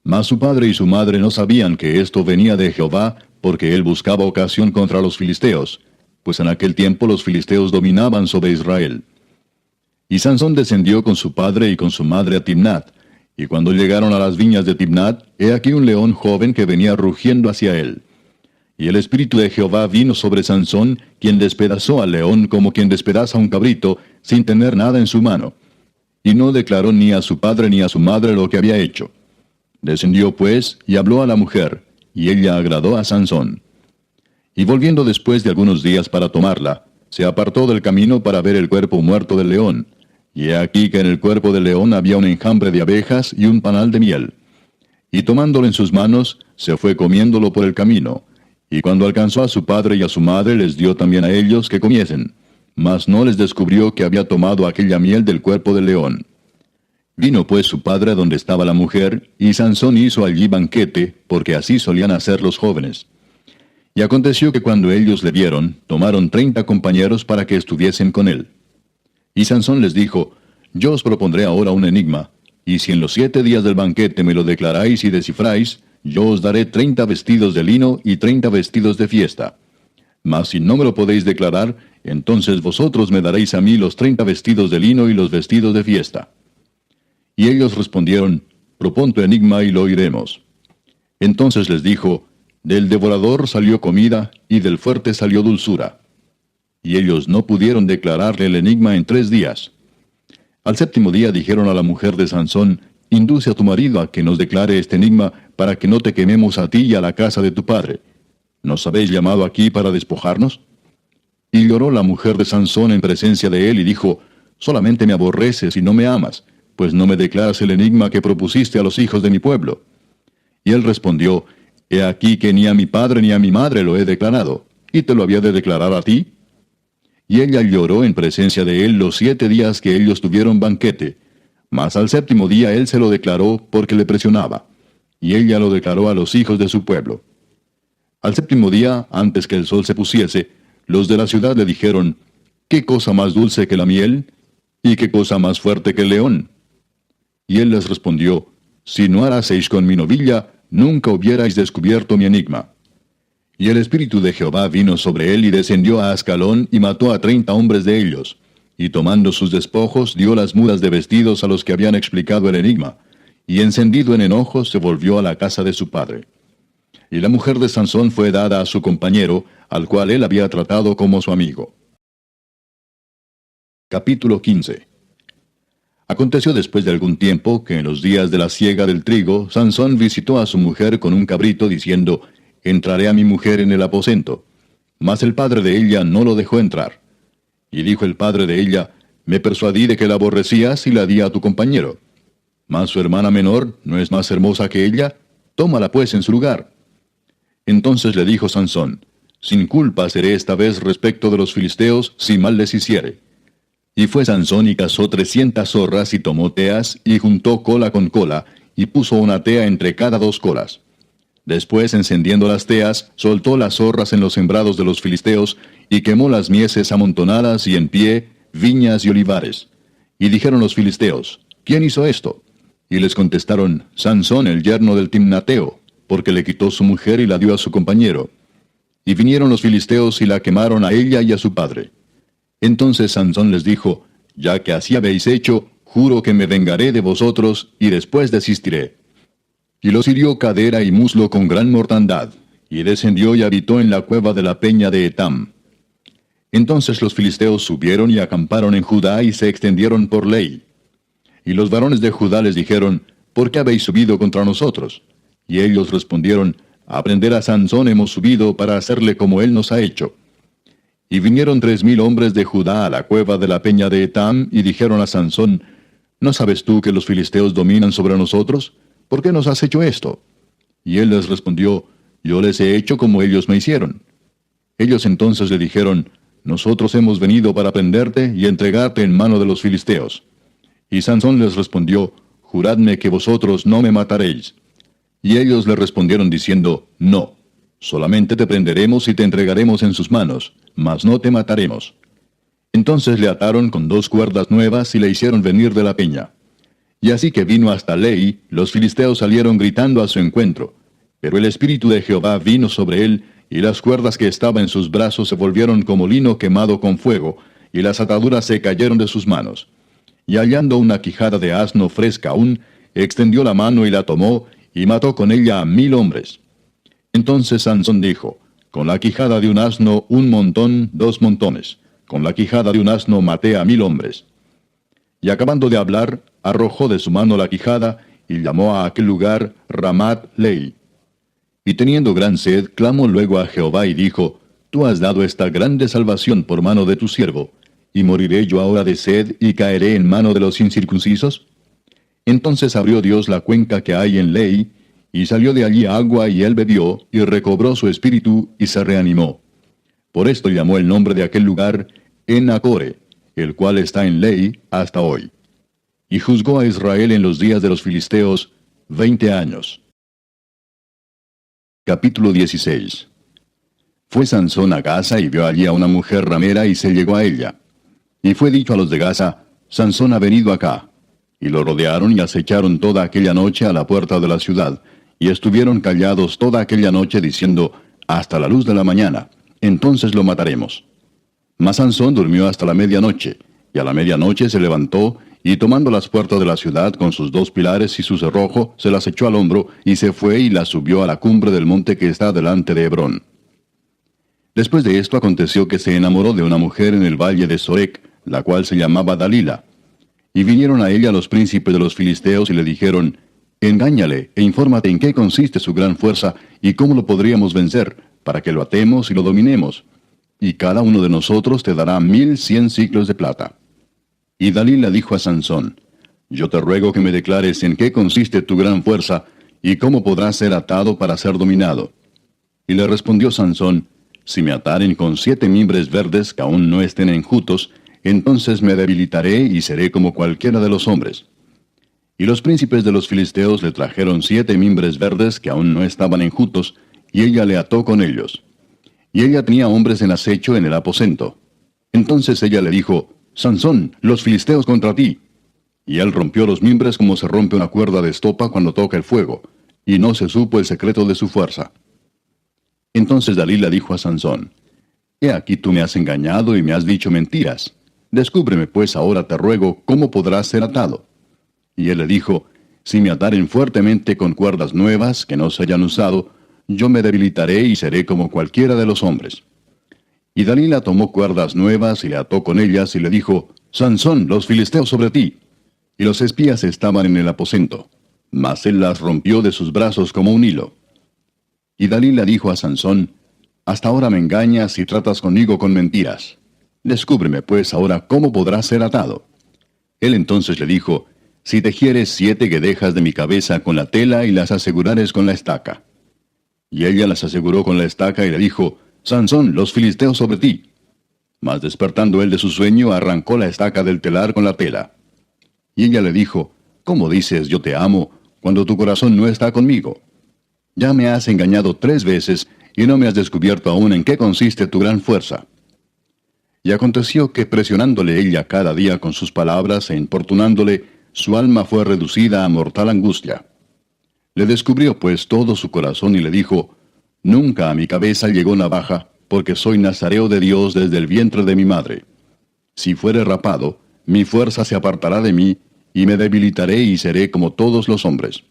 Speaker 1: Mas su padre y su madre no sabían que esto venía de Jehová, porque él buscaba ocasión contra los filisteos, pues en aquel tiempo los filisteos dominaban sobre Israel. Y Sansón descendió con su padre y con su madre a Timnat, y cuando llegaron a las viñas de Timnat, he aquí un león joven que venía rugiendo hacia él. Y el espíritu de Jehová vino sobre Sansón, quien despedazó al león como quien despedaza un cabrito, sin tener nada en su mano. Y no declaró ni a su padre ni a su madre lo que había hecho. Descendió pues, y habló a la mujer, y ella agradó a Sansón. Y volviendo después de algunos días para tomarla, se apartó del camino para ver el cuerpo muerto del león. Y he aquí que en el cuerpo del león había un enjambre de abejas y un panal de miel. Y tomándolo en sus manos, se fue comiéndolo por el camino. Y cuando alcanzó a su padre y a su madre, les dio también a ellos que comiesen. Mas no les descubrió que había tomado aquella miel del cuerpo del león. Vino pues su padre a donde estaba la mujer, y Sansón hizo allí banquete, porque así solían hacer los jóvenes. Y aconteció que cuando ellos le vieron, tomaron 30 compañeros para que estuviesen con él. Y Sansón les dijo, yo os propondré ahora un enigma, y si en los 7 días del banquete me lo declaráis y descifráis, yo os daré 30 vestidos de lino y 30 vestidos de fiesta. Mas si no me lo podéis declarar, entonces vosotros me daréis a mí los 30 vestidos de lino y los vestidos de fiesta. Y ellos respondieron, propón tu enigma y lo oiremos. Entonces les dijo, del devorador salió comida, y del fuerte salió dulzura. Y ellos no pudieron declararle el enigma en 3 días. Al 7º día dijeron a la mujer de Sansón, induce a tu marido a que nos declare este enigma, para que no te quememos a ti y a la casa de tu padre. ¿Nos habéis llamado aquí para despojarnos? Y lloró la mujer de Sansón en presencia de él, y dijo, solamente me aborreces y no me amas, pues no me declaras el enigma que propusiste a los hijos de mi pueblo. Y él respondió, he aquí que ni a mi padre ni a mi madre lo he declarado, ¿y te lo había de declarar a ti? Y ella lloró en presencia de él los 7 días que ellos tuvieron banquete, mas al 7º día él se lo declaró porque le presionaba, y ella lo declaró a los hijos de su pueblo. Al 7º día, antes que el sol se pusiese, los de la ciudad le dijeron, ¿qué cosa más dulce que la miel? ¿Y qué cosa más fuerte que el león? Y él les respondió, si no haraseis con mi novilla, nunca hubierais descubierto mi enigma. Y el espíritu de Jehová vino sobre él y descendió a Ascalón y mató a 30 hombres de ellos. Y tomando sus despojos, dio las mudas de vestidos a los que habían explicado el enigma. Y encendido en enojo, se volvió a la casa de su padre. Y la mujer de Sansón fue dada a su compañero, al cual él había tratado como su amigo. Capítulo 15. Aconteció después de algún tiempo que en los días de la siega del trigo, Sansón visitó a su mujer con un cabrito, diciendo, entraré a mi mujer en el aposento. Mas el padre de ella no lo dejó entrar. Y dijo el padre de ella, me persuadí de que la aborrecías y la di a tu compañero. Mas su hermana menor no es más hermosa que ella, tómala pues en su lugar. Entonces le dijo Sansón, sin culpa seré esta vez respecto de los filisteos, si mal les hiciere. Y fue Sansón y cazó 300 zorras y tomó teas, y juntó cola con cola, y puso una tea entre cada 2 colas. Después, encendiendo las teas, soltó las zorras en los sembrados de los filisteos, y quemó las mieses amontonadas y en pie, viñas y olivares. Y dijeron los filisteos, ¿quién hizo esto? Y les contestaron, Sansón, el yerno del Timnateo, porque le quitó su mujer y la dio a su compañero. Y vinieron los filisteos y la quemaron a ella y a su padre. Entonces Sansón les dijo, ya que así habéis hecho, juro que me vengaré de vosotros, y después desistiré. Y los hirió cadera y muslo con gran mortandad, y descendió y habitó en la cueva de la peña de Etam. Entonces los filisteos subieron y acamparon en Judá y se extendieron por ley. Y los varones de Judá les dijeron, ¿por qué habéis subido contra nosotros? Y ellos respondieron, a prender a Sansón hemos subido para hacerle como él nos ha hecho. Y vinieron 3000 hombres de Judá a la cueva de la peña de Etam, y dijeron a Sansón, ¿no sabes tú que los filisteos dominan sobre nosotros? ¿Por qué nos has hecho esto? Y él les respondió, yo les he hecho como ellos me hicieron. Ellos entonces le dijeron, nosotros hemos venido para prenderte y entregarte en mano de los filisteos. Y Sansón les respondió, juradme que vosotros no me mataréis. Y ellos le respondieron diciendo, no, solamente te prenderemos y te entregaremos en sus manos, mas no te mataremos. Entonces le ataron con 2 cuerdas nuevas y le hicieron venir de la peña. Y así que vino hasta Lei, los filisteos salieron gritando a su encuentro. Pero el espíritu de Jehová vino sobre él, y las cuerdas que estaban en sus brazos se volvieron como lino quemado con fuego, y las ataduras se cayeron de sus manos. Y hallando una quijada de asno fresca aún, extendió la mano y la tomó, y mató con ella a 1000 hombres. Entonces Sansón dijo, con la quijada de un asno 1 montón, 2 montones. Con la quijada de un asno maté a 1000 hombres. Y acabando de hablar, arrojó de su mano la quijada, y llamó a aquel lugar Ramat Lei. Y teniendo gran sed, clamó luego a Jehová y dijo, Tú has dado esta grande salvación por mano de tu siervo, ¿y moriré yo ahora de sed y caeré en mano de los incircuncisos? Entonces abrió Dios la cuenca que hay en Lei, y salió de allí agua, y él bebió, y recobró su espíritu, y se reanimó. Por esto llamó el nombre de aquel lugar En-Hakkore, el cual está en Lei hasta hoy. Y juzgó a Israel en los días de los filisteos 20 años. Capítulo 16. Fue Sansón a Gaza y vio allí a una mujer ramera y se llegó a ella. Y fue dicho a los de Gaza, Sansón ha venido acá. Y lo rodearon y acecharon toda aquella noche a la puerta de la ciudad, y estuvieron callados toda aquella noche diciendo, hasta la luz de la mañana, entonces lo mataremos. Mas Sansón durmió hasta la medianoche, y a la medianoche se levantó, y tomando las puertas de la ciudad con sus 2 pilares y su cerrojo, se las echó al hombro, y se fue y las subió a la cumbre del monte que está delante de Hebrón. Después de esto aconteció que se enamoró de una mujer en el valle de Sorek, la cual se llamaba Dalila. Y vinieron a ella los príncipes de los filisteos y le dijeron, engáñale e infórmate en qué consiste su gran fuerza y cómo lo podríamos vencer, para que lo atemos y lo dominemos. Y cada uno de nosotros te dará 1100 siclos de plata. Y Dalila dijo a Sansón, yo te ruego que me declares en qué consiste tu gran fuerza, y cómo podrás ser atado para ser dominado. Y le respondió Sansón, si me ataren con 7 mimbres verdes que aún no estén enjutos, entonces me debilitaré y seré como cualquiera de los hombres. Y los príncipes de los filisteos le trajeron 7 mimbres verdes que aún no estaban enjutos, y ella le ató con ellos. Y ella tenía hombres en acecho en el aposento. Entonces ella le dijo, Sansón, los filisteos contra ti. Y él rompió los mimbres como se rompe una cuerda de estopa cuando toca el fuego, y no se supo el secreto de su fuerza. Entonces Dalila dijo a Sansón, he aquí tú me has engañado y me has dicho mentiras. Descúbreme pues ahora te ruego cómo podrás ser atado. Y él le dijo, si me ataren fuertemente con cuerdas nuevas que no se hayan usado, yo me debilitaré y seré como cualquiera de los hombres. Y Dalila tomó cuerdas nuevas y le ató con ellas y le dijo, Sansón, los filisteos sobre ti. Y los espías estaban en el aposento, mas él las rompió de sus brazos como un hilo. Y Dalila dijo a Sansón, hasta ahora me engañas y tratas conmigo con mentiras. Descúbreme pues ahora cómo podrás ser atado. Él entonces le dijo, si tejieres 7 guedejas de mi cabeza con la tela y las asegurares con la estaca. Y ella las aseguró con la estaca y le dijo, Sansón, los filisteos sobre ti. Mas despertando él de su sueño, arrancó la estaca del telar con la tela. Y ella le dijo, ¿cómo dices yo te amo, cuando tu corazón no está conmigo? Ya me has engañado 3 veces, y no me has descubierto aún en qué consiste tu gran fuerza. Y aconteció que presionándole ella cada día con sus palabras e importunándole, su alma fue reducida a mortal angustia. Le descubrió pues todo su corazón y le dijo, nunca a mi cabeza llegó navaja, porque soy nazareo de Dios desde el vientre de mi madre. Si fuere rapado, mi fuerza se apartará de mí, y me debilitaré y seré como todos los hombres.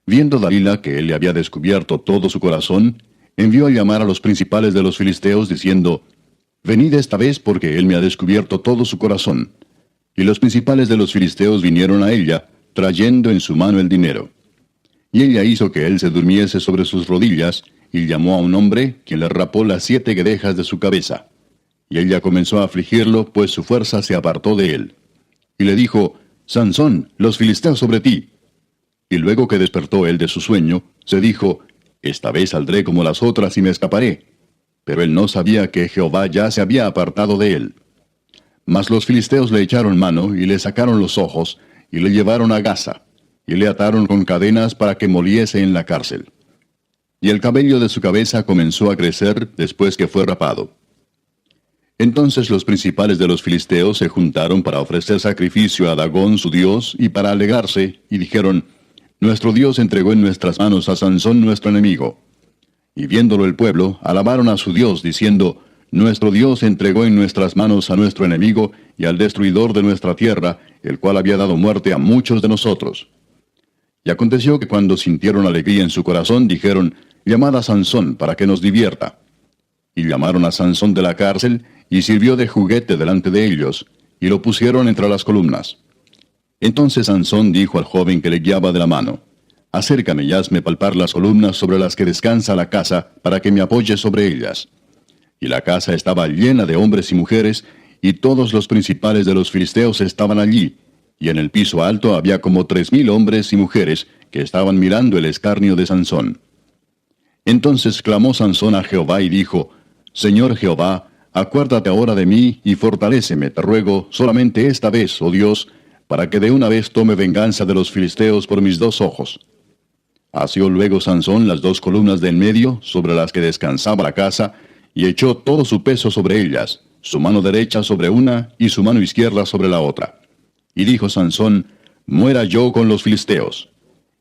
Speaker 1: Viendo Dalila que él le había descubierto todo su corazón, envió a llamar a los principales de los filisteos, diciendo, venid esta vez porque él me ha descubierto todo su corazón. Y los principales de los filisteos vinieron a ella, trayendo en su mano el dinero. Y ella hizo que él se durmiese sobre sus rodillas, y llamó a un hombre, quien le rapó las 7 guedejas de su cabeza. Y ella comenzó a afligirlo, pues su fuerza se apartó de él. Y le dijo, Sansón, los filisteos sobre ti. Y luego que despertó él de su sueño, se dijo, esta vez saldré como las otras y me escaparé. Pero él no sabía que Jehová ya se había apartado de él. Mas los filisteos le echaron mano, y le sacaron los ojos, y le llevaron a Gaza, y le ataron con cadenas para que moliese en la cárcel. Y el cabello de su cabeza comenzó a crecer después que fue rapado. Entonces los principales de los filisteos se juntaron para ofrecer sacrificio a Dagón su dios, y para alegarse, y dijeron, nuestro Dios entregó en nuestras manos a Sansón nuestro enemigo. Y viéndolo el pueblo, alabaron a su Dios, diciendo, nuestro Dios entregó en nuestras manos a nuestro enemigo y al destruidor de nuestra tierra, el cual había dado muerte a muchos de nosotros. Y aconteció que cuando sintieron alegría en su corazón, dijeron, llamad a Sansón para que nos divierta. Y llamaron a Sansón de la cárcel, y sirvió de juguete delante de ellos, y lo pusieron entre las columnas. Entonces Sansón dijo al joven que le guiaba de la mano, acércame y hazme palpar las columnas sobre las que descansa la casa, para que me apoye sobre ellas. Y la casa estaba llena de hombres y mujeres, y todos los principales de los filisteos estaban allí, y en el piso alto había como 3,000 hombres y mujeres que estaban mirando el escarnio de Sansón. Entonces clamó Sansón a Jehová y dijo, Señor Jehová, acuérdate ahora de mí y fortaléceme, te ruego, solamente esta vez, oh Dios, para que de una vez tome venganza de los filisteos por mis 2 ojos. Asió luego Sansón las 2 columnas de en medio, sobre las que descansaba la casa, y echó todo su peso sobre ellas, su mano derecha sobre una y su mano izquierda sobre la otra. Y dijo Sansón, muera yo con los filisteos.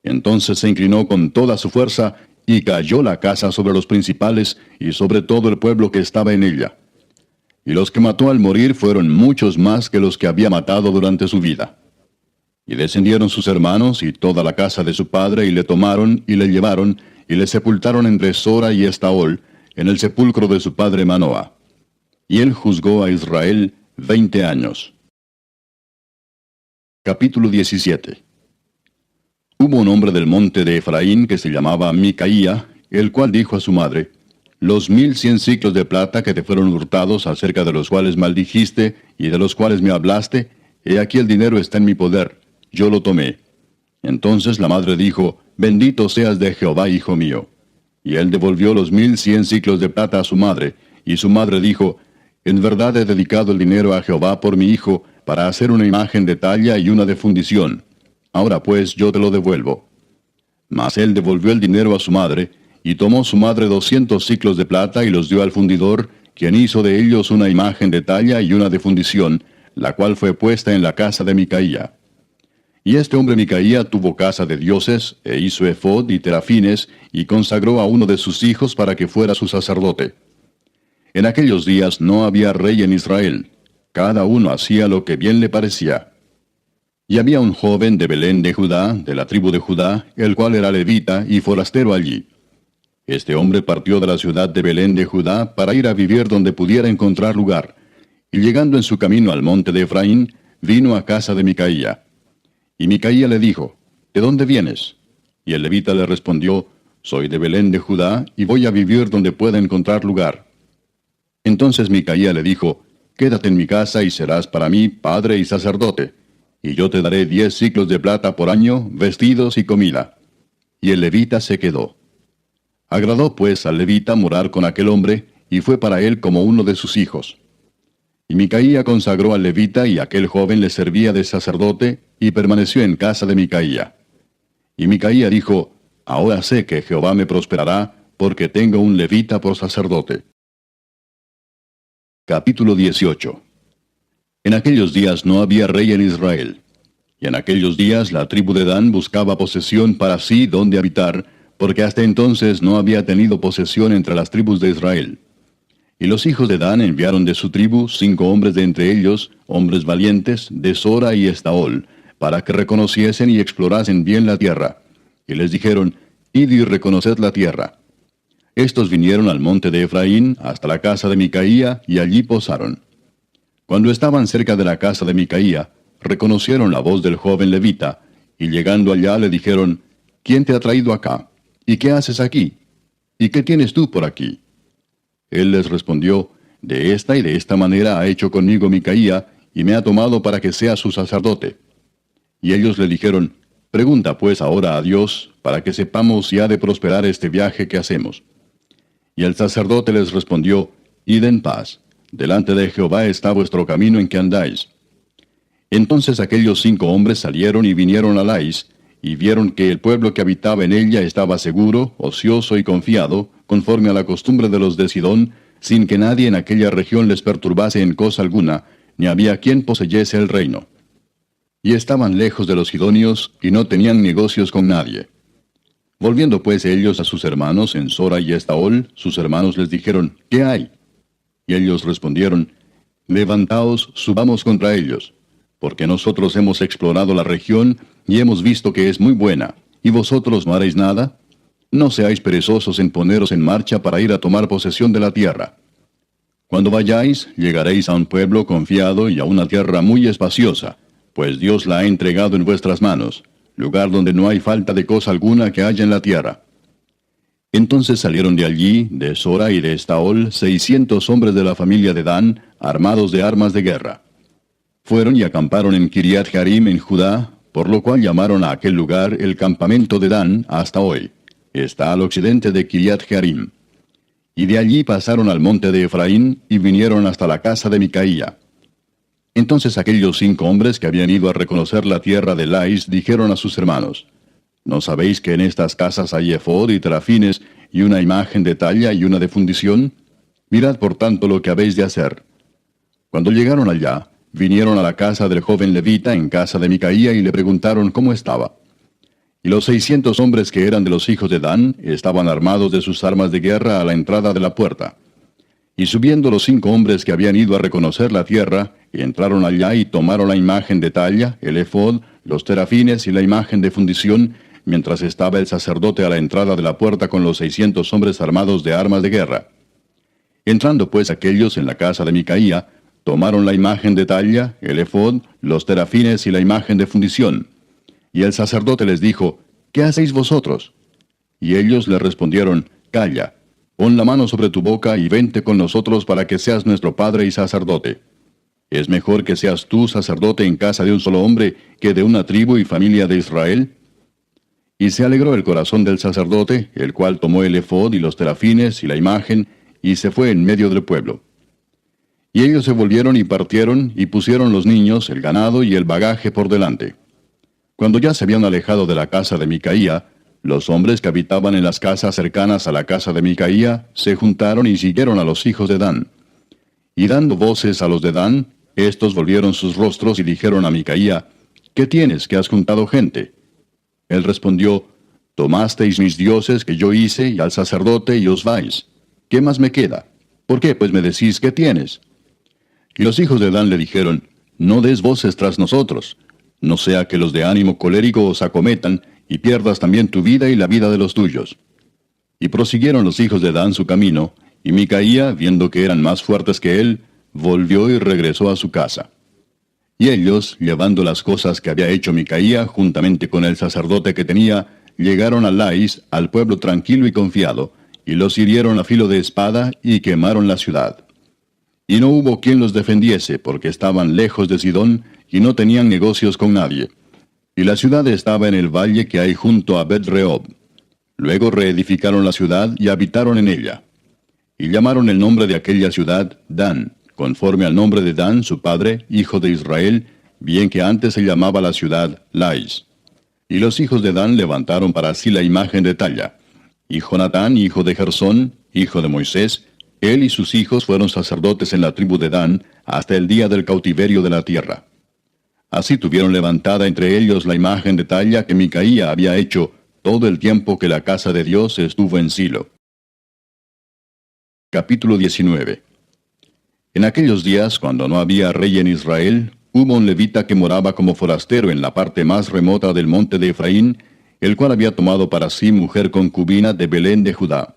Speaker 1: Entonces se inclinó con toda su fuerza, y cayó la casa sobre los principales y sobre todo el pueblo que estaba en ella. Y los que mató al morir fueron muchos más que los que había matado durante su vida. Y descendieron sus hermanos y toda la casa de su padre, y le tomaron y le llevaron, y le sepultaron entre Sora y Estaol, en el sepulcro de su padre Manoa. Y él juzgó a Israel 20 años. Capítulo 17. Hubo un hombre del monte de Efraín que se llamaba Micaía, el cual dijo a su madre, los 1,100 siclos de plata que te fueron hurtados, acerca de los cuales maldijiste y de los cuales me hablaste, he aquí el dinero está en mi poder, yo lo tomé. Entonces la madre dijo, bendito seas de Jehová, hijo mío. Y él devolvió los 1,100 siclos de plata a su madre, y su madre dijo, en verdad he dedicado el dinero a Jehová por mi hijo, para hacer una imagen de talla y una de fundición. Ahora pues yo te lo devuelvo. Mas él devolvió el dinero a su madre, y tomó su madre 200 siclos de plata y los dio al fundidor, quien hizo de ellos una imagen de talla y una de fundición, la cual fue puesta en la casa de Micaía. Y este hombre Micaía tuvo casa de dioses, e hizo efod y terafines, y consagró a uno de sus hijos para que fuera su sacerdote. En aquellos días no había rey en Israel, cada uno hacía lo que bien le parecía. Y había un joven de Belén de Judá, de la tribu de Judá, el cual era levita y forastero allí. Este hombre partió de la ciudad de Belén de Judá para ir a vivir donde pudiera encontrar lugar, y llegando en su camino al monte de Efraín, vino a casa de Micaía. Y Micaía le dijo, ¿de dónde vienes? Y el levita le respondió, soy de Belén de Judá, y voy a vivir donde pueda encontrar lugar. Entonces Micaía le dijo, quédate en mi casa y serás para mí padre y sacerdote, y yo te daré 10 siclos de plata por año, vestidos y comida. Y el levita se quedó. Agradó pues al levita morar con aquel hombre, y fue para él como uno de sus hijos. Y Micaía consagró al levita, y aquel joven le servía de sacerdote, y permaneció en casa de Micaía. Y Micaía dijo: Ahora sé que Jehová me prosperará, porque tengo un levita por sacerdote. Capítulo 18. En aquellos días no había rey en Israel. Y en aquellos días la tribu de Dan buscaba posesión para sí donde habitar, porque hasta entonces no había tenido posesión entre las tribus de Israel. Y los hijos de Dan enviaron de su tribu 5 hombres de entre ellos, hombres valientes, de Sora y Estaol, para que reconociesen y explorasen bien la tierra. Y les dijeron: Id y reconoced la tierra. Estos vinieron al monte de Efraín, hasta la casa de Micaía, y allí posaron. Cuando estaban cerca de la casa de Micaía, reconocieron la voz del joven levita, y llegando allá le dijeron: ¿Quién te ha traído acá? ¿Y qué haces aquí? ¿Y qué tienes tú por aquí? Él les respondió: De esta y de esta manera ha hecho conmigo Micaía, y me ha tomado para que sea su sacerdote. Y ellos le dijeron: Pregunta pues ahora a Dios, para que sepamos si ha de prosperar este viaje que hacemos. Y el sacerdote les respondió: Id en paz, delante de Jehová está vuestro camino en que andáis. Entonces aquellos 5 hombres salieron y vinieron a Lais, y vieron que el pueblo que habitaba en ella estaba seguro, ocioso y confiado, conforme a la costumbre de los de Sidón, sin que nadie en aquella región les perturbase en cosa alguna, ni había quien poseyese el reino. Y estaban lejos de los sidonios, y no tenían negocios con nadie. Volviendo pues ellos a sus hermanos en Sora y Estaol, sus hermanos les dijeron: ¿Qué hay? Y ellos respondieron: Levantaos, subamos contra ellos, porque nosotros hemos explorado la región, y hemos visto que es muy buena, ¿y vosotros no haréis nada? No seáis perezosos en poneros en marcha para ir a tomar posesión de la tierra. Cuando vayáis, llegaréis a un pueblo confiado y a una tierra muy espaciosa, pues Dios la ha entregado en vuestras manos, lugar donde no hay falta de cosa alguna que haya en la tierra. Entonces salieron de allí, de Sora y de Estaol, 600 hombres de la familia de Dan, armados de armas de guerra. Fueron y acamparon en Kiriat Jearim en Judá, por lo cual llamaron a aquel lugar el campamento de Dan hasta hoy. Está al occidente de Kiriat Jearim. Y de allí pasaron al monte de Efraín, y vinieron hasta la casa de Micaía. Entonces aquellos 5 hombres que habían ido a reconocer la tierra de Lais dijeron a sus hermanos: ¿No sabéis que en estas casas hay efod y terafines, y una imagen de talla y una de fundición? Mirad por tanto lo que habéis de hacer. Cuando llegaron allá, vinieron a la casa del joven levita en casa de Micaía, y le preguntaron cómo estaba. Y los 600 hombres que eran de los hijos de Dan estaban armados de sus armas de guerra a la entrada de la puerta. Y subiendo los 5 hombres que habían ido a reconocer la tierra, entraron allá y tomaron la imagen de talla, el efod, los terafines y la imagen de fundición, mientras estaba el sacerdote a la entrada de la puerta con los 600 hombres armados de armas de guerra. Entrando pues aquellos en la casa de Micaía, tomaron la imagen de talla, el efod, los terafines y la imagen de fundición. Y el sacerdote les dijo: ¿Qué hacéis vosotros? Y ellos le respondieron: Calla, pon la mano sobre tu boca y vente con nosotros para que seas nuestro padre y sacerdote. ¿Es mejor que seas tú sacerdote en casa de un solo hombre que de una tribu y familia de Israel? Y se alegró el corazón del sacerdote, el cual tomó el efod y los terafines y la imagen, y se fue en medio del pueblo. Y ellos se volvieron y partieron, y pusieron los niños, el ganado y el bagaje por delante. Cuando ya se habían alejado de la casa de Micaía, los hombres que habitaban en las casas cercanas a la casa de Micaía se juntaron y siguieron a los hijos de Dan. Y dando voces a los de Dan, estos volvieron sus rostros y dijeron a Micaía: ¿Qué tienes, que has juntado gente? Él respondió: Tomasteis mis dioses que yo hice, y al sacerdote, y os vais. ¿Qué más me queda? ¿Por qué pues me decís qué tienes? Y los hijos de Dan le dijeron: No des voces tras nosotros, no sea que los de ánimo colérico os acometan, y pierdas también tu vida y la vida de los tuyos. Y prosiguieron los hijos de Dan su camino, y Micaía, viendo que eran más fuertes que él, volvió y regresó a su casa. Y ellos, llevando las cosas que había hecho Micaía, juntamente con el sacerdote que tenía, llegaron a Lais, al pueblo tranquilo y confiado, y los hirieron a filo de espada, y quemaron la ciudad. Y no hubo quien los defendiese, porque estaban lejos de Sidón, y no tenían negocios con nadie. Y la ciudad estaba en el valle que hay junto a Bet-Rehob. Luego reedificaron la ciudad y habitaron en ella. Y llamaron el nombre de aquella ciudad Dan, conforme al nombre de Dan, su padre, hijo de Israel, bien que antes se llamaba la ciudad Lais. Y los hijos de Dan levantaron para sí la imagen de talla. Y Jonatán, hijo de Gersón, hijo de Moisés, él y sus hijos fueron sacerdotes en la tribu de Dan hasta el día del cautiverio de la tierra. Así tuvieron levantada entre ellos la imagen de talla que Micaía había hecho todo el tiempo que la casa de Dios estuvo en Silo. Capítulo 19. En aquellos días, cuando no había rey en Israel, hubo un levita que moraba como forastero en la parte más remota del monte de Efraín, el cual había tomado para sí mujer concubina de Belén de Judá.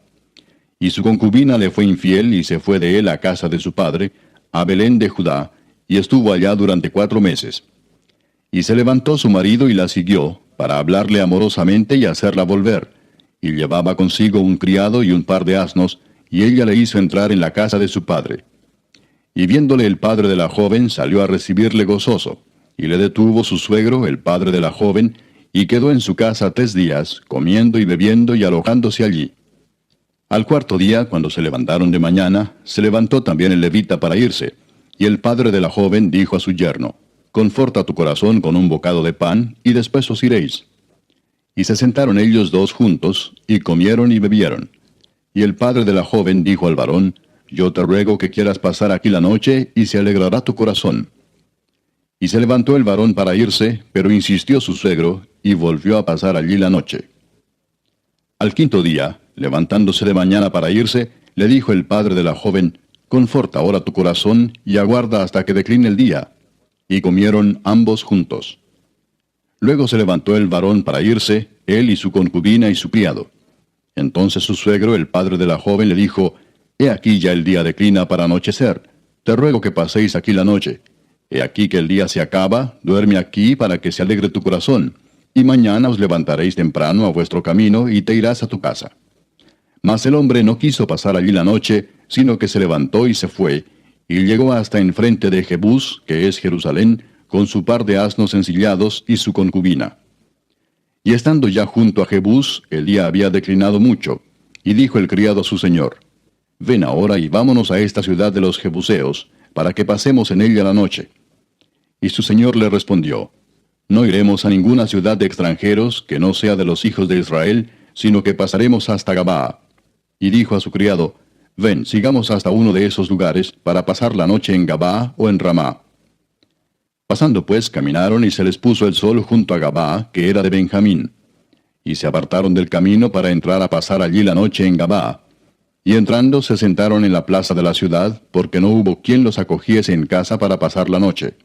Speaker 1: Y su concubina le fue infiel y se fue de él a casa de su padre, a Belén de Judá, y estuvo allá durante 4 meses. Y se levantó su marido y la siguió, para hablarle amorosamente y hacerla volver. Y llevaba consigo un criado y un par de asnos, y ella le hizo entrar en la casa de su padre. Y viéndole el padre de la joven, salió a recibirle gozoso, y le detuvo su suegro, el padre de la joven, y quedó en su casa 3 días, comiendo y bebiendo y alojándose allí. Al 4.º día, cuando se levantaron de mañana, se levantó también el levita para irse, y el padre de la joven dijo a su yerno: «Conforta tu corazón con un bocado de pan, y después os iréis». Y se sentaron ellos 2 juntos, y comieron y bebieron. Y el padre de la joven dijo al varón: «Yo te ruego que quieras pasar aquí la noche, y se alegrará tu corazón». Y se levantó el varón para irse, pero insistió su suegro, y volvió a pasar allí la noche. Al 5.º día, levantándose de mañana para irse, le dijo el padre de la joven: «Conforta ahora tu corazón, y aguarda hasta que decline el día». Y comieron ambos juntos. Luego se levantó el varón para irse, él y su concubina y su criado. Entonces su suegro, el padre de la joven, le dijo: «He aquí ya el día declina para anochecer. Te ruego que paséis aquí la noche. He aquí que el día se acaba, duerme aquí para que se alegre tu corazón, y mañana os levantaréis temprano a vuestro camino y te irás a tu casa». Mas el hombre no quiso pasar allí la noche, sino que se levantó y se fue, y llegó hasta enfrente de Jebús, que es Jerusalén, con su par de asnos ensillados y su concubina. Y estando ya junto a Jebús, el día había declinado mucho, y dijo el criado a su señor: «Ven ahora y vámonos a esta ciudad de los Jebuseos, para que pasemos en ella la noche». Y su señor le respondió: «No iremos a ninguna ciudad de extranjeros que no sea de los hijos de Israel, sino que pasaremos hasta Gabaa». Y dijo a su criado: «Ven, sigamos hasta uno de esos lugares, para pasar la noche en Gabaa o en Ramá». Pasando pues, caminaron y se les puso el sol junto a Gabaa, que era de Benjamín. Y se apartaron del camino para entrar a pasar allí la noche en Gabaa. Y entrando se sentaron en la plaza de la ciudad, porque no hubo quien los acogiese en casa para pasar la noche.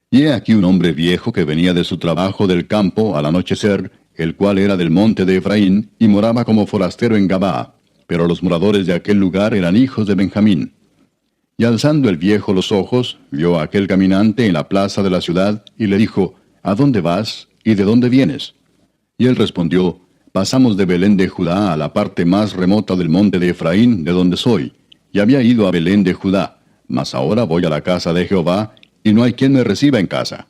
Speaker 1: Y he aquí un hombre viejo que venía de su trabajo del campo al anochecer, el cual era del monte de Efraín, y moraba como forastero en Gabaa. Pero los moradores de aquel lugar eran hijos de Benjamín. Y alzando el viejo los ojos, vio a aquel caminante en la plaza de la ciudad, y le dijo: «¿A dónde vas, y de dónde vienes?». Y él respondió: «Pasamos de Belén de Judá a la parte más remota del monte de Efraín, de donde soy, y había ido a Belén de Judá, mas ahora voy a la casa de Jehová, y no hay quien me reciba en casa.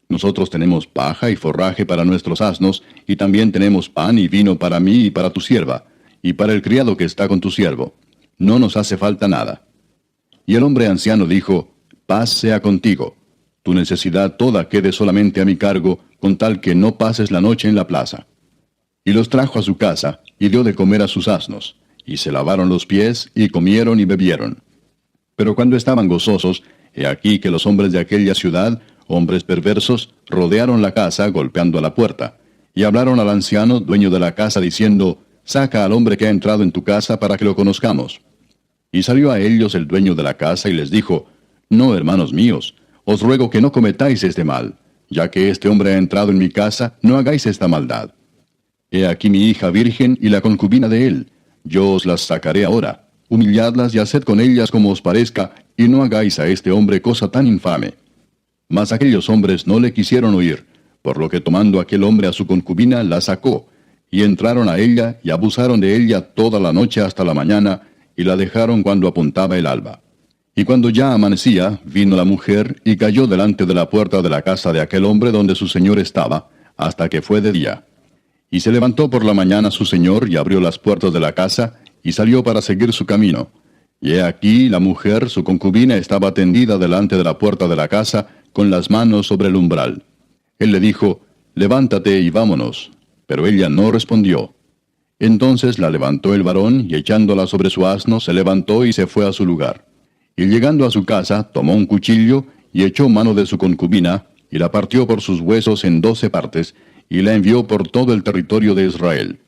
Speaker 1: Nosotros tenemos paja y forraje para nuestros asnos, y también tenemos pan y vino para mí y para tu sierva, y para el criado que está con tu siervo. No nos hace falta nada». Y el hombre anciano dijo: «Paz sea contigo. Tu necesidad toda quede solamente a mi cargo, con tal que no pases la noche en la plaza». Y los trajo a su casa, y dio de comer a sus asnos, y se lavaron los pies, y comieron y bebieron. Pero cuando estaban gozosos, he aquí que los hombres de aquella ciudad, hombres perversos, rodearon la casa, golpeando a la puerta, y hablaron al anciano, dueño de la casa, diciendo: «Saca al hombre que ha entrado en tu casa para que lo conozcamos». Y salió a ellos el dueño de la casa y les dijo: «No, hermanos míos, os ruego que no cometáis este mal. Ya que este hombre ha entrado en mi casa, no hagáis esta maldad. He aquí mi hija virgen y la concubina de él. Yo os las sacaré ahora. Humilladlas y haced con ellas como os parezca, y no hagáis a este hombre cosa tan infame». Mas aquellos hombres no le quisieron oír, por lo que tomando aquel hombre a su concubina, la sacó, y entraron a ella y abusaron de ella toda la noche hasta la mañana, y la dejaron cuando apuntaba el alba. Y cuando ya amanecía, vino la mujer y cayó delante de la puerta de la casa de aquel hombre donde su señor estaba, hasta que fue de día. Y se levantó por la mañana su señor y abrió las puertas de la casa, y salió para seguir su camino. Y he aquí la mujer, su concubina, estaba tendida delante de la puerta de la casa, con las manos sobre el umbral. Él le dijo, levántate y vámonos. Pero ella no respondió. Entonces la levantó el varón, y echándola sobre su asno, se levantó y se fue a su lugar. Y llegando a su casa, tomó un cuchillo, y echó mano de su concubina, y la partió por sus huesos en 12 partes, y la envió por todo el territorio de Israel.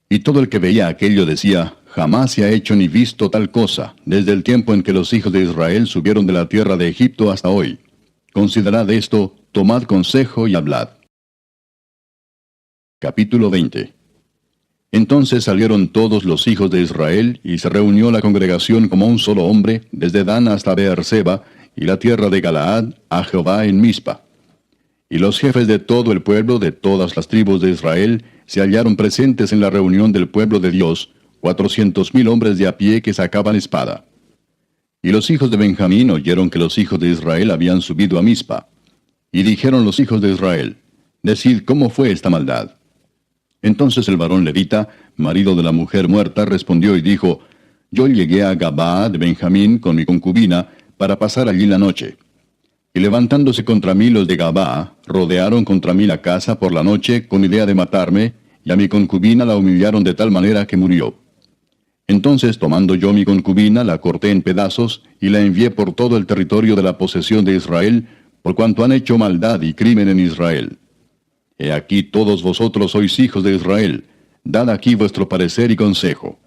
Speaker 1: Y todo el que veía aquello decía, jamás se ha hecho ni visto tal cosa, desde el tiempo en que los hijos de Israel subieron de la tierra de Egipto hasta hoy. Considerad esto, tomad consejo y hablad. Capítulo 20. Entonces salieron todos los hijos de Israel, y se reunió la congregación como un solo hombre, desde Dan hasta Beerseba, y la tierra de Galaad, a Jehová en Mizpa. Y los jefes de todo el pueblo, de todas las tribus de Israel, se hallaron presentes en la reunión del pueblo de Dios, 400,000 hombres de a pie que sacaban espada. Y los hijos de Benjamín oyeron que los hijos de Israel habían subido a Mizpa. Y dijeron los hijos de Israel, decid cómo fue esta maldad. Entonces el varón levita, marido de la mujer muerta, respondió y dijo, yo llegué a Gabaa de Benjamín con mi concubina, para pasar allí la noche. Y levantándose contra mí los de Gabaa, rodearon contra mí la casa por la noche, con idea de matarme, y a mi concubina la humillaron de tal manera que murió. Entonces, tomando yo mi concubina, la corté en pedazos, y la envié por todo el territorio de la posesión de Israel, por cuanto han hecho maldad y crimen en Israel. He aquí todos vosotros sois hijos de Israel, dad aquí vuestro parecer y consejo.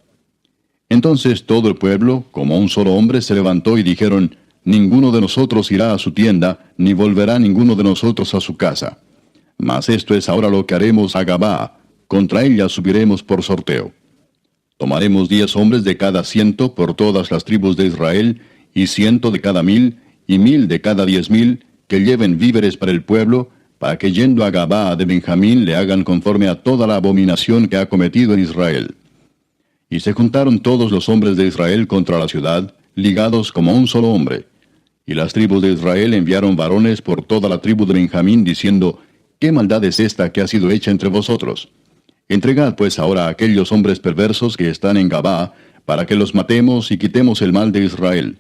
Speaker 1: Entonces todo el pueblo, como un solo hombre, se levantó y dijeron, ninguno de nosotros irá a su tienda, ni volverá ninguno de nosotros a su casa. Mas esto es ahora lo que haremos a Gabaa, contra ella subiremos por sorteo. Tomaremos 10 hombres de cada 100 por todas las tribus de Israel, y 100 de cada 1000, y 1000 de cada 10,000, que lleven víveres para el pueblo, para que yendo a Gabaa de Benjamín le hagan conforme a toda la abominación que ha cometido en Israel. Y se juntaron todos los hombres de Israel contra la ciudad, ligados como un solo hombre. Y las tribus de Israel enviaron varones por toda la tribu de Benjamín, diciendo, ¿qué maldad es esta que ha sido hecha entre vosotros? Entregad pues ahora a aquellos hombres perversos que están en Gabaa, para que los matemos y quitemos el mal de Israel.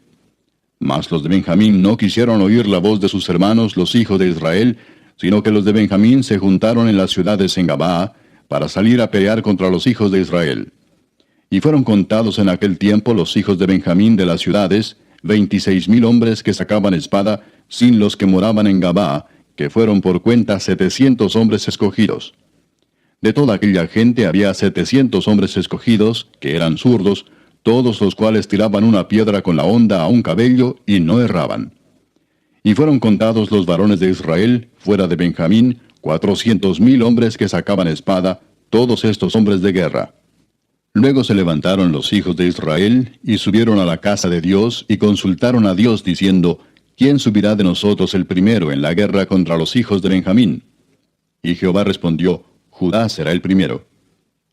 Speaker 1: Mas los de Benjamín no quisieron oír la voz de sus hermanos, los hijos de Israel, sino que los de Benjamín se juntaron en las ciudades en Gabaa, para salir a pelear contra los hijos de Israel. Y fueron contados en aquel tiempo los hijos de Benjamín de las ciudades, 26,000 hombres que sacaban espada, sin los que moraban en Gabaa, que fueron por cuenta 700 hombres escogidos. De toda aquella gente había 700 hombres escogidos, que eran zurdos, todos los cuales tiraban una piedra con la honda a un cabello y no erraban. Y fueron contados los varones de Israel, fuera de Benjamín, 400,000 hombres que sacaban espada, todos estos hombres de guerra. Luego se levantaron los hijos de Israel, y subieron a la casa de Dios, y consultaron a Dios, diciendo, ¿quién subirá de nosotros el primero en la guerra contra los hijos de Benjamín? Y Jehová respondió, Judá será el primero.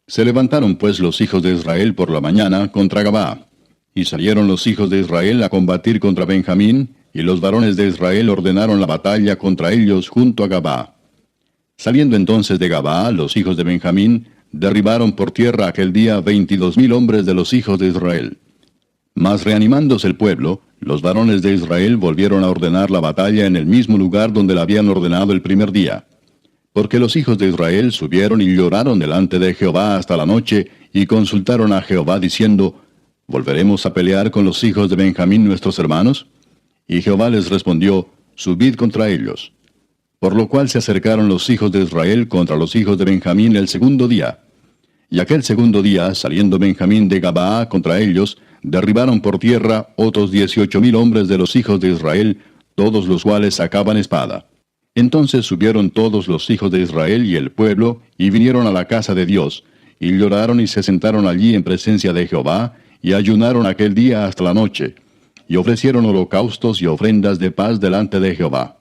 Speaker 1: Se levantaron pues los hijos de Israel por la mañana contra Gabaa. Y salieron los hijos de Israel a combatir contra Benjamín, y los varones de Israel ordenaron la batalla contra ellos junto a Gabaa. Saliendo entonces de Gabaa, los hijos de Benjamín derribaron por tierra aquel día 22,000 hombres de los hijos de Israel. Mas reanimándose el pueblo, los varones de Israel volvieron a ordenar la batalla en el mismo lugar donde la habían ordenado el primer día. Porque los hijos de Israel subieron y lloraron delante de Jehová hasta la noche, y consultaron a Jehová diciendo, ¿volveremos a pelear con los hijos de Benjamín nuestros hermanos? Y Jehová les respondió, subid contra ellos. Por lo cual se acercaron los hijos de Israel contra los hijos de Benjamín el segundo día. Y aquel segundo día, saliendo Benjamín de Gabaa contra ellos, derribaron por tierra otros 18,000 hombres de los hijos de Israel, todos los cuales sacaban espada. Entonces subieron todos los hijos de Israel y el pueblo, y vinieron a la casa de Dios, y lloraron y se sentaron allí en presencia de Jehová, y ayunaron aquel día hasta la noche, y ofrecieron holocaustos y ofrendas de paz delante de Jehová.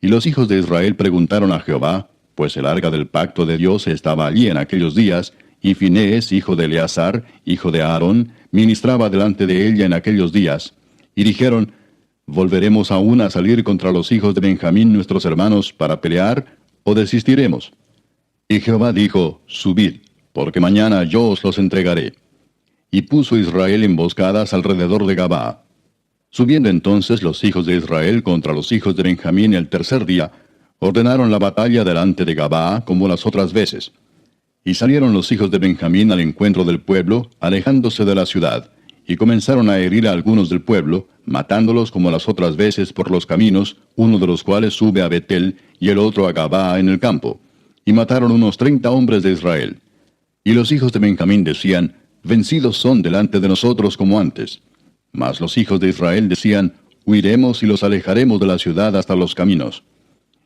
Speaker 1: Y los hijos de Israel preguntaron a Jehová, pues el arca del pacto de Dios estaba allí en aquellos días, y Finehés, hijo de Eleazar, hijo de Aarón, ministraba delante de ella en aquellos días. Y dijeron, ¿volveremos aún a salir contra los hijos de Benjamín nuestros hermanos para pelear, o desistiremos? Y Jehová dijo, subid, porque mañana yo os los entregaré. y puso Israel emboscadas alrededor de Gabaa. Subiendo entonces los hijos de Israel contra los hijos de Benjamín el tercer día, ordenaron la batalla delante de Gabaa como las otras veces. Y salieron los hijos de Benjamín al encuentro del pueblo, alejándose de la ciudad, y comenzaron a herir a algunos del pueblo, matándolos como las otras veces por los caminos, uno de los cuales sube a Betel y el otro a Gabaa en el campo. Y mataron unos 30 hombres de Israel. Y los hijos de Benjamín decían, vencidos son delante de nosotros como antes. Mas los hijos de Israel decían, huiremos y los alejaremos de la ciudad hasta los caminos.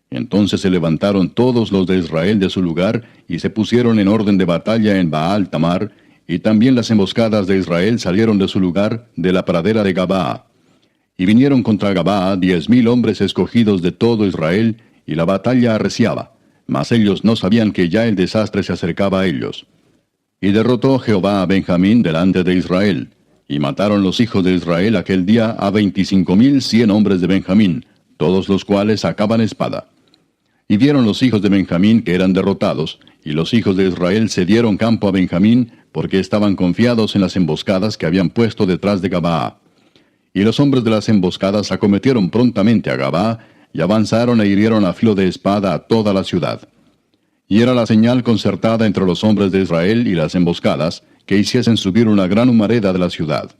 Speaker 1: Entonces se levantaron todos los de Israel de su lugar, y se pusieron en orden de batalla en Baal Tamar, y también las emboscadas de Israel salieron de su lugar, de la pradera de Gabaa. Y vinieron contra Gabaa 10,000 hombres escogidos de todo Israel, y la batalla arreciaba, mas ellos no sabían que ya el desastre se acercaba a ellos. Y derrotó Jehová a Benjamín delante de Israel, y mataron los hijos de Israel aquel día a 25,100 hombres de Benjamín, todos los cuales sacaban espada. Y vieron los hijos de Benjamín que eran derrotados, y los hijos de Israel cedieron campo a Benjamín, porque estaban confiados en las emboscadas que habían puesto detrás de Gabaa. Y los hombres de las emboscadas acometieron prontamente a Gabaa, y avanzaron e hirieron a filo de espada a toda la ciudad. Y era la señal concertada entre los hombres de Israel y las emboscadas, que hiciesen subir una gran humareda de la ciudad.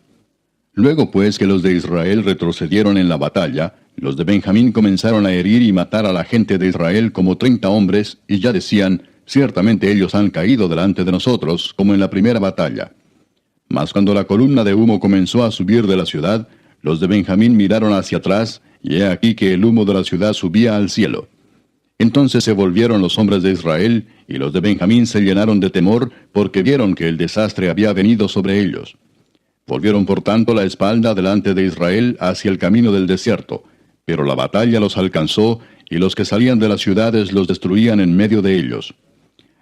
Speaker 1: Luego pues que los de Israel retrocedieron en la batalla, los de Benjamín comenzaron a herir y matar a la gente de Israel como 30 hombres, y ya decían, ciertamente ellos han caído delante de nosotros, como en la primera batalla. Mas cuando la columna de humo comenzó a subir de la ciudad, los de Benjamín miraron hacia atrás, y he aquí que el humo de la ciudad subía al cielo. Entonces se volvieron los hombres de Israel, y los de Benjamín se llenaron de temor, porque vieron que el desastre había venido sobre ellos. Volvieron por tanto la espalda delante de Israel hacia el camino del desierto, pero la batalla los alcanzó, y los que salían de las ciudades los destruían en medio de ellos.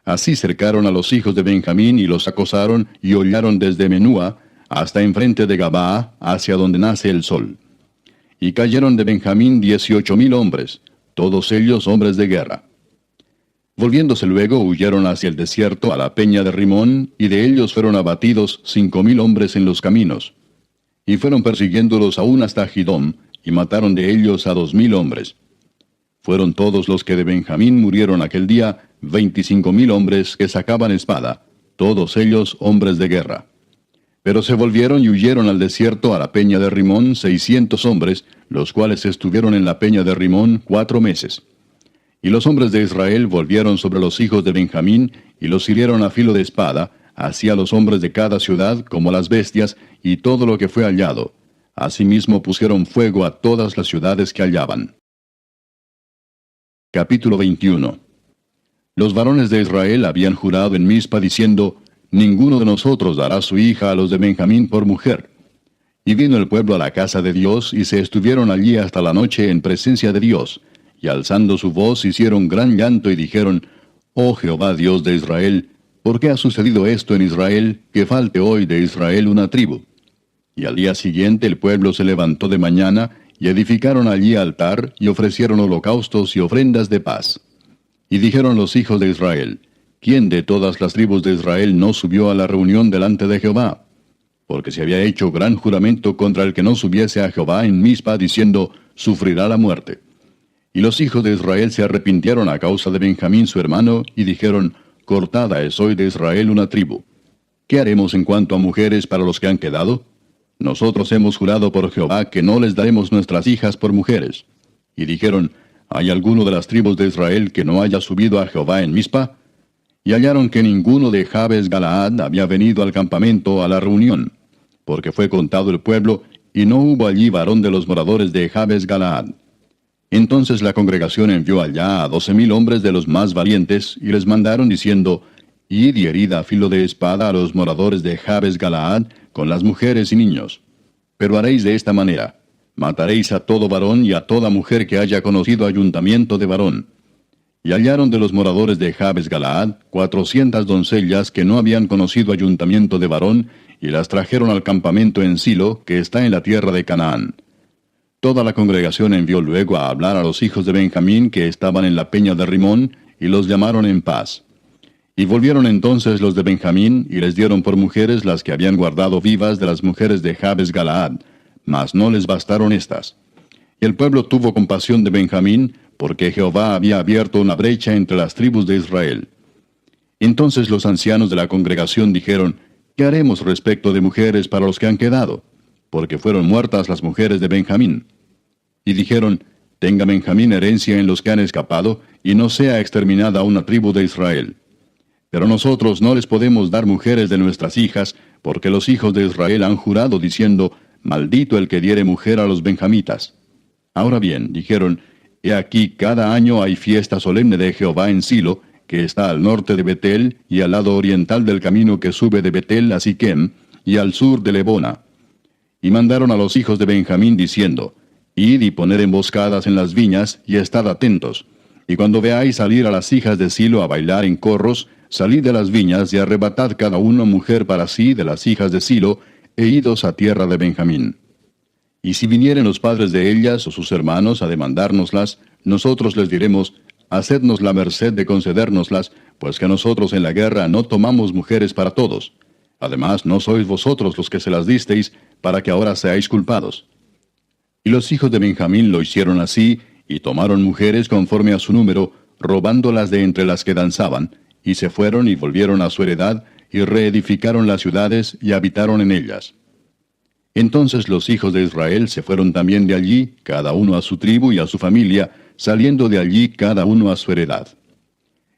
Speaker 1: Así cercaron a los hijos de Benjamín y los acosaron y hollaron desde Menúa hasta enfrente de Gabaa, hacia donde nace el sol. Y cayeron de Benjamín 18,000 hombres, todos ellos hombres de guerra. Volviéndose luego huyeron hacia el desierto a la peña de Rimón, y de ellos fueron abatidos 5,000 hombres en los caminos. Y fueron persiguiéndolos aún hasta Gidom, y mataron de ellos a 2,000 hombres. Fueron todos los que de Benjamín murieron aquel día 25,000 hombres que sacaban espada, todos ellos hombres de guerra. Pero se volvieron y huyeron al desierto a la peña de Rimón 600 hombres, los cuales estuvieron en la peña de Rimón 4 meses. Y los hombres de Israel volvieron sobre los hijos de Benjamín, y los hirieron a filo de espada, así a los hombres de cada ciudad como las bestias, y todo lo que fue hallado. Asimismo pusieron fuego a todas las ciudades que hallaban. Capítulo 21. Los varones de Israel habían jurado en Mizpa diciendo, ninguno de nosotros dará su hija a los de Benjamín por mujer. Y vino el pueblo a la casa de Dios, y se estuvieron allí hasta la noche en presencia de Dios, y alzando su voz hicieron gran llanto y dijeron, oh Jehová Dios de Israel, ¿por qué ha sucedido esto en Israel, que falte hoy de Israel una tribu? Y al día siguiente el pueblo se levantó de mañana, y edificaron allí altar, y ofrecieron holocaustos y ofrendas de paz. Y dijeron los hijos de Israel, ¿quién de todas las tribus de Israel no subió a la reunión delante de Jehová? Porque se había hecho gran juramento contra el que no subiese a Jehová en Mizpa, diciendo, sufrirá la muerte. Y los hijos de Israel se arrepintieron a causa de Benjamín su hermano, y dijeron, cortada es hoy de Israel una tribu. ¿Qué haremos en cuanto a mujeres para los que han quedado? Nosotros hemos jurado por Jehová que no les daremos nuestras hijas por mujeres. Y dijeron, ¿hay alguno de las tribus de Israel que no haya subido a Jehová en Mizpa? Y hallaron que ninguno de Jabes Galaad había venido al campamento a la reunión, porque fue contado el pueblo, y no hubo allí varón de los moradores de Jabes Galaad. Entonces la congregación envió allá a 12,000 hombres de los más valientes, y les mandaron diciendo, id y herid a filo de espada a los moradores de Jabes Galaad, con las mujeres y niños. Pero haréis de esta manera, mataréis a todo varón y a toda mujer que haya conocido ayuntamiento de varón. Y hallaron de los moradores de Jabes Galaad 400 doncellas que no habían conocido ayuntamiento de varón, y las trajeron al campamento en Silo, que está en la tierra de Canaán. Toda la congregación envió luego a hablar a los hijos de Benjamín que estaban en la peña de Rimón, y los llamaron en paz. Y volvieron entonces los de Benjamín, y les dieron por mujeres las que habían guardado vivas de las mujeres de Jabes Galaad, mas no les bastaron estas. Y el pueblo tuvo compasión de Benjamín, porque Jehová había abierto una brecha entre las tribus de Israel. Entonces los ancianos de la congregación dijeron, ¿qué haremos respecto de mujeres para los que han quedado? Porque fueron muertas las mujeres de Benjamín. Y dijeron, tenga Benjamín herencia en los que han escapado, y no sea exterminada una tribu de Israel. Pero nosotros no les podemos dar mujeres de nuestras hijas, porque los hijos de Israel han jurado diciendo, maldito el que diere mujer a los benjamitas. Ahora bien, dijeron, he aquí cada año hay fiesta solemne de Jehová en Silo, que está al norte de Betel, y al lado oriental del camino que sube de Betel a Siquem, y al sur de Lebona. Y mandaron a los hijos de Benjamín diciendo, id y poned emboscadas en las viñas, y estad atentos. Y cuando veáis salir a las hijas de Silo a bailar en corros, salid de las viñas y arrebatad cada uno mujer para sí de las hijas de Silo, e idos a tierra de Benjamín. Y si vinieren los padres de ellas o sus hermanos a demandárnoslas, nosotros les diremos, hacednos la merced de concedérnoslas, pues que nosotros en la guerra no tomamos mujeres para todos. Además, no sois vosotros los que se las disteis, para que ahora seáis culpados. Y los hijos de Benjamín lo hicieron así, y tomaron mujeres conforme a su número, robándolas de entre las que danzaban, y se fueron y volvieron a su heredad, y reedificaron las ciudades, y habitaron en ellas. Entonces los hijos de Israel se fueron también de allí, cada uno a su tribu y a su familia, saliendo de allí cada uno a su heredad.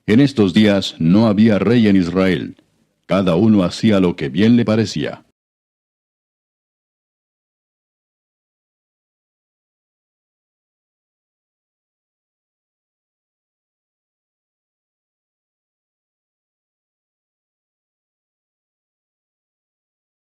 Speaker 1: En estos días no había rey en Israel, cada uno hacía lo que bien le parecía.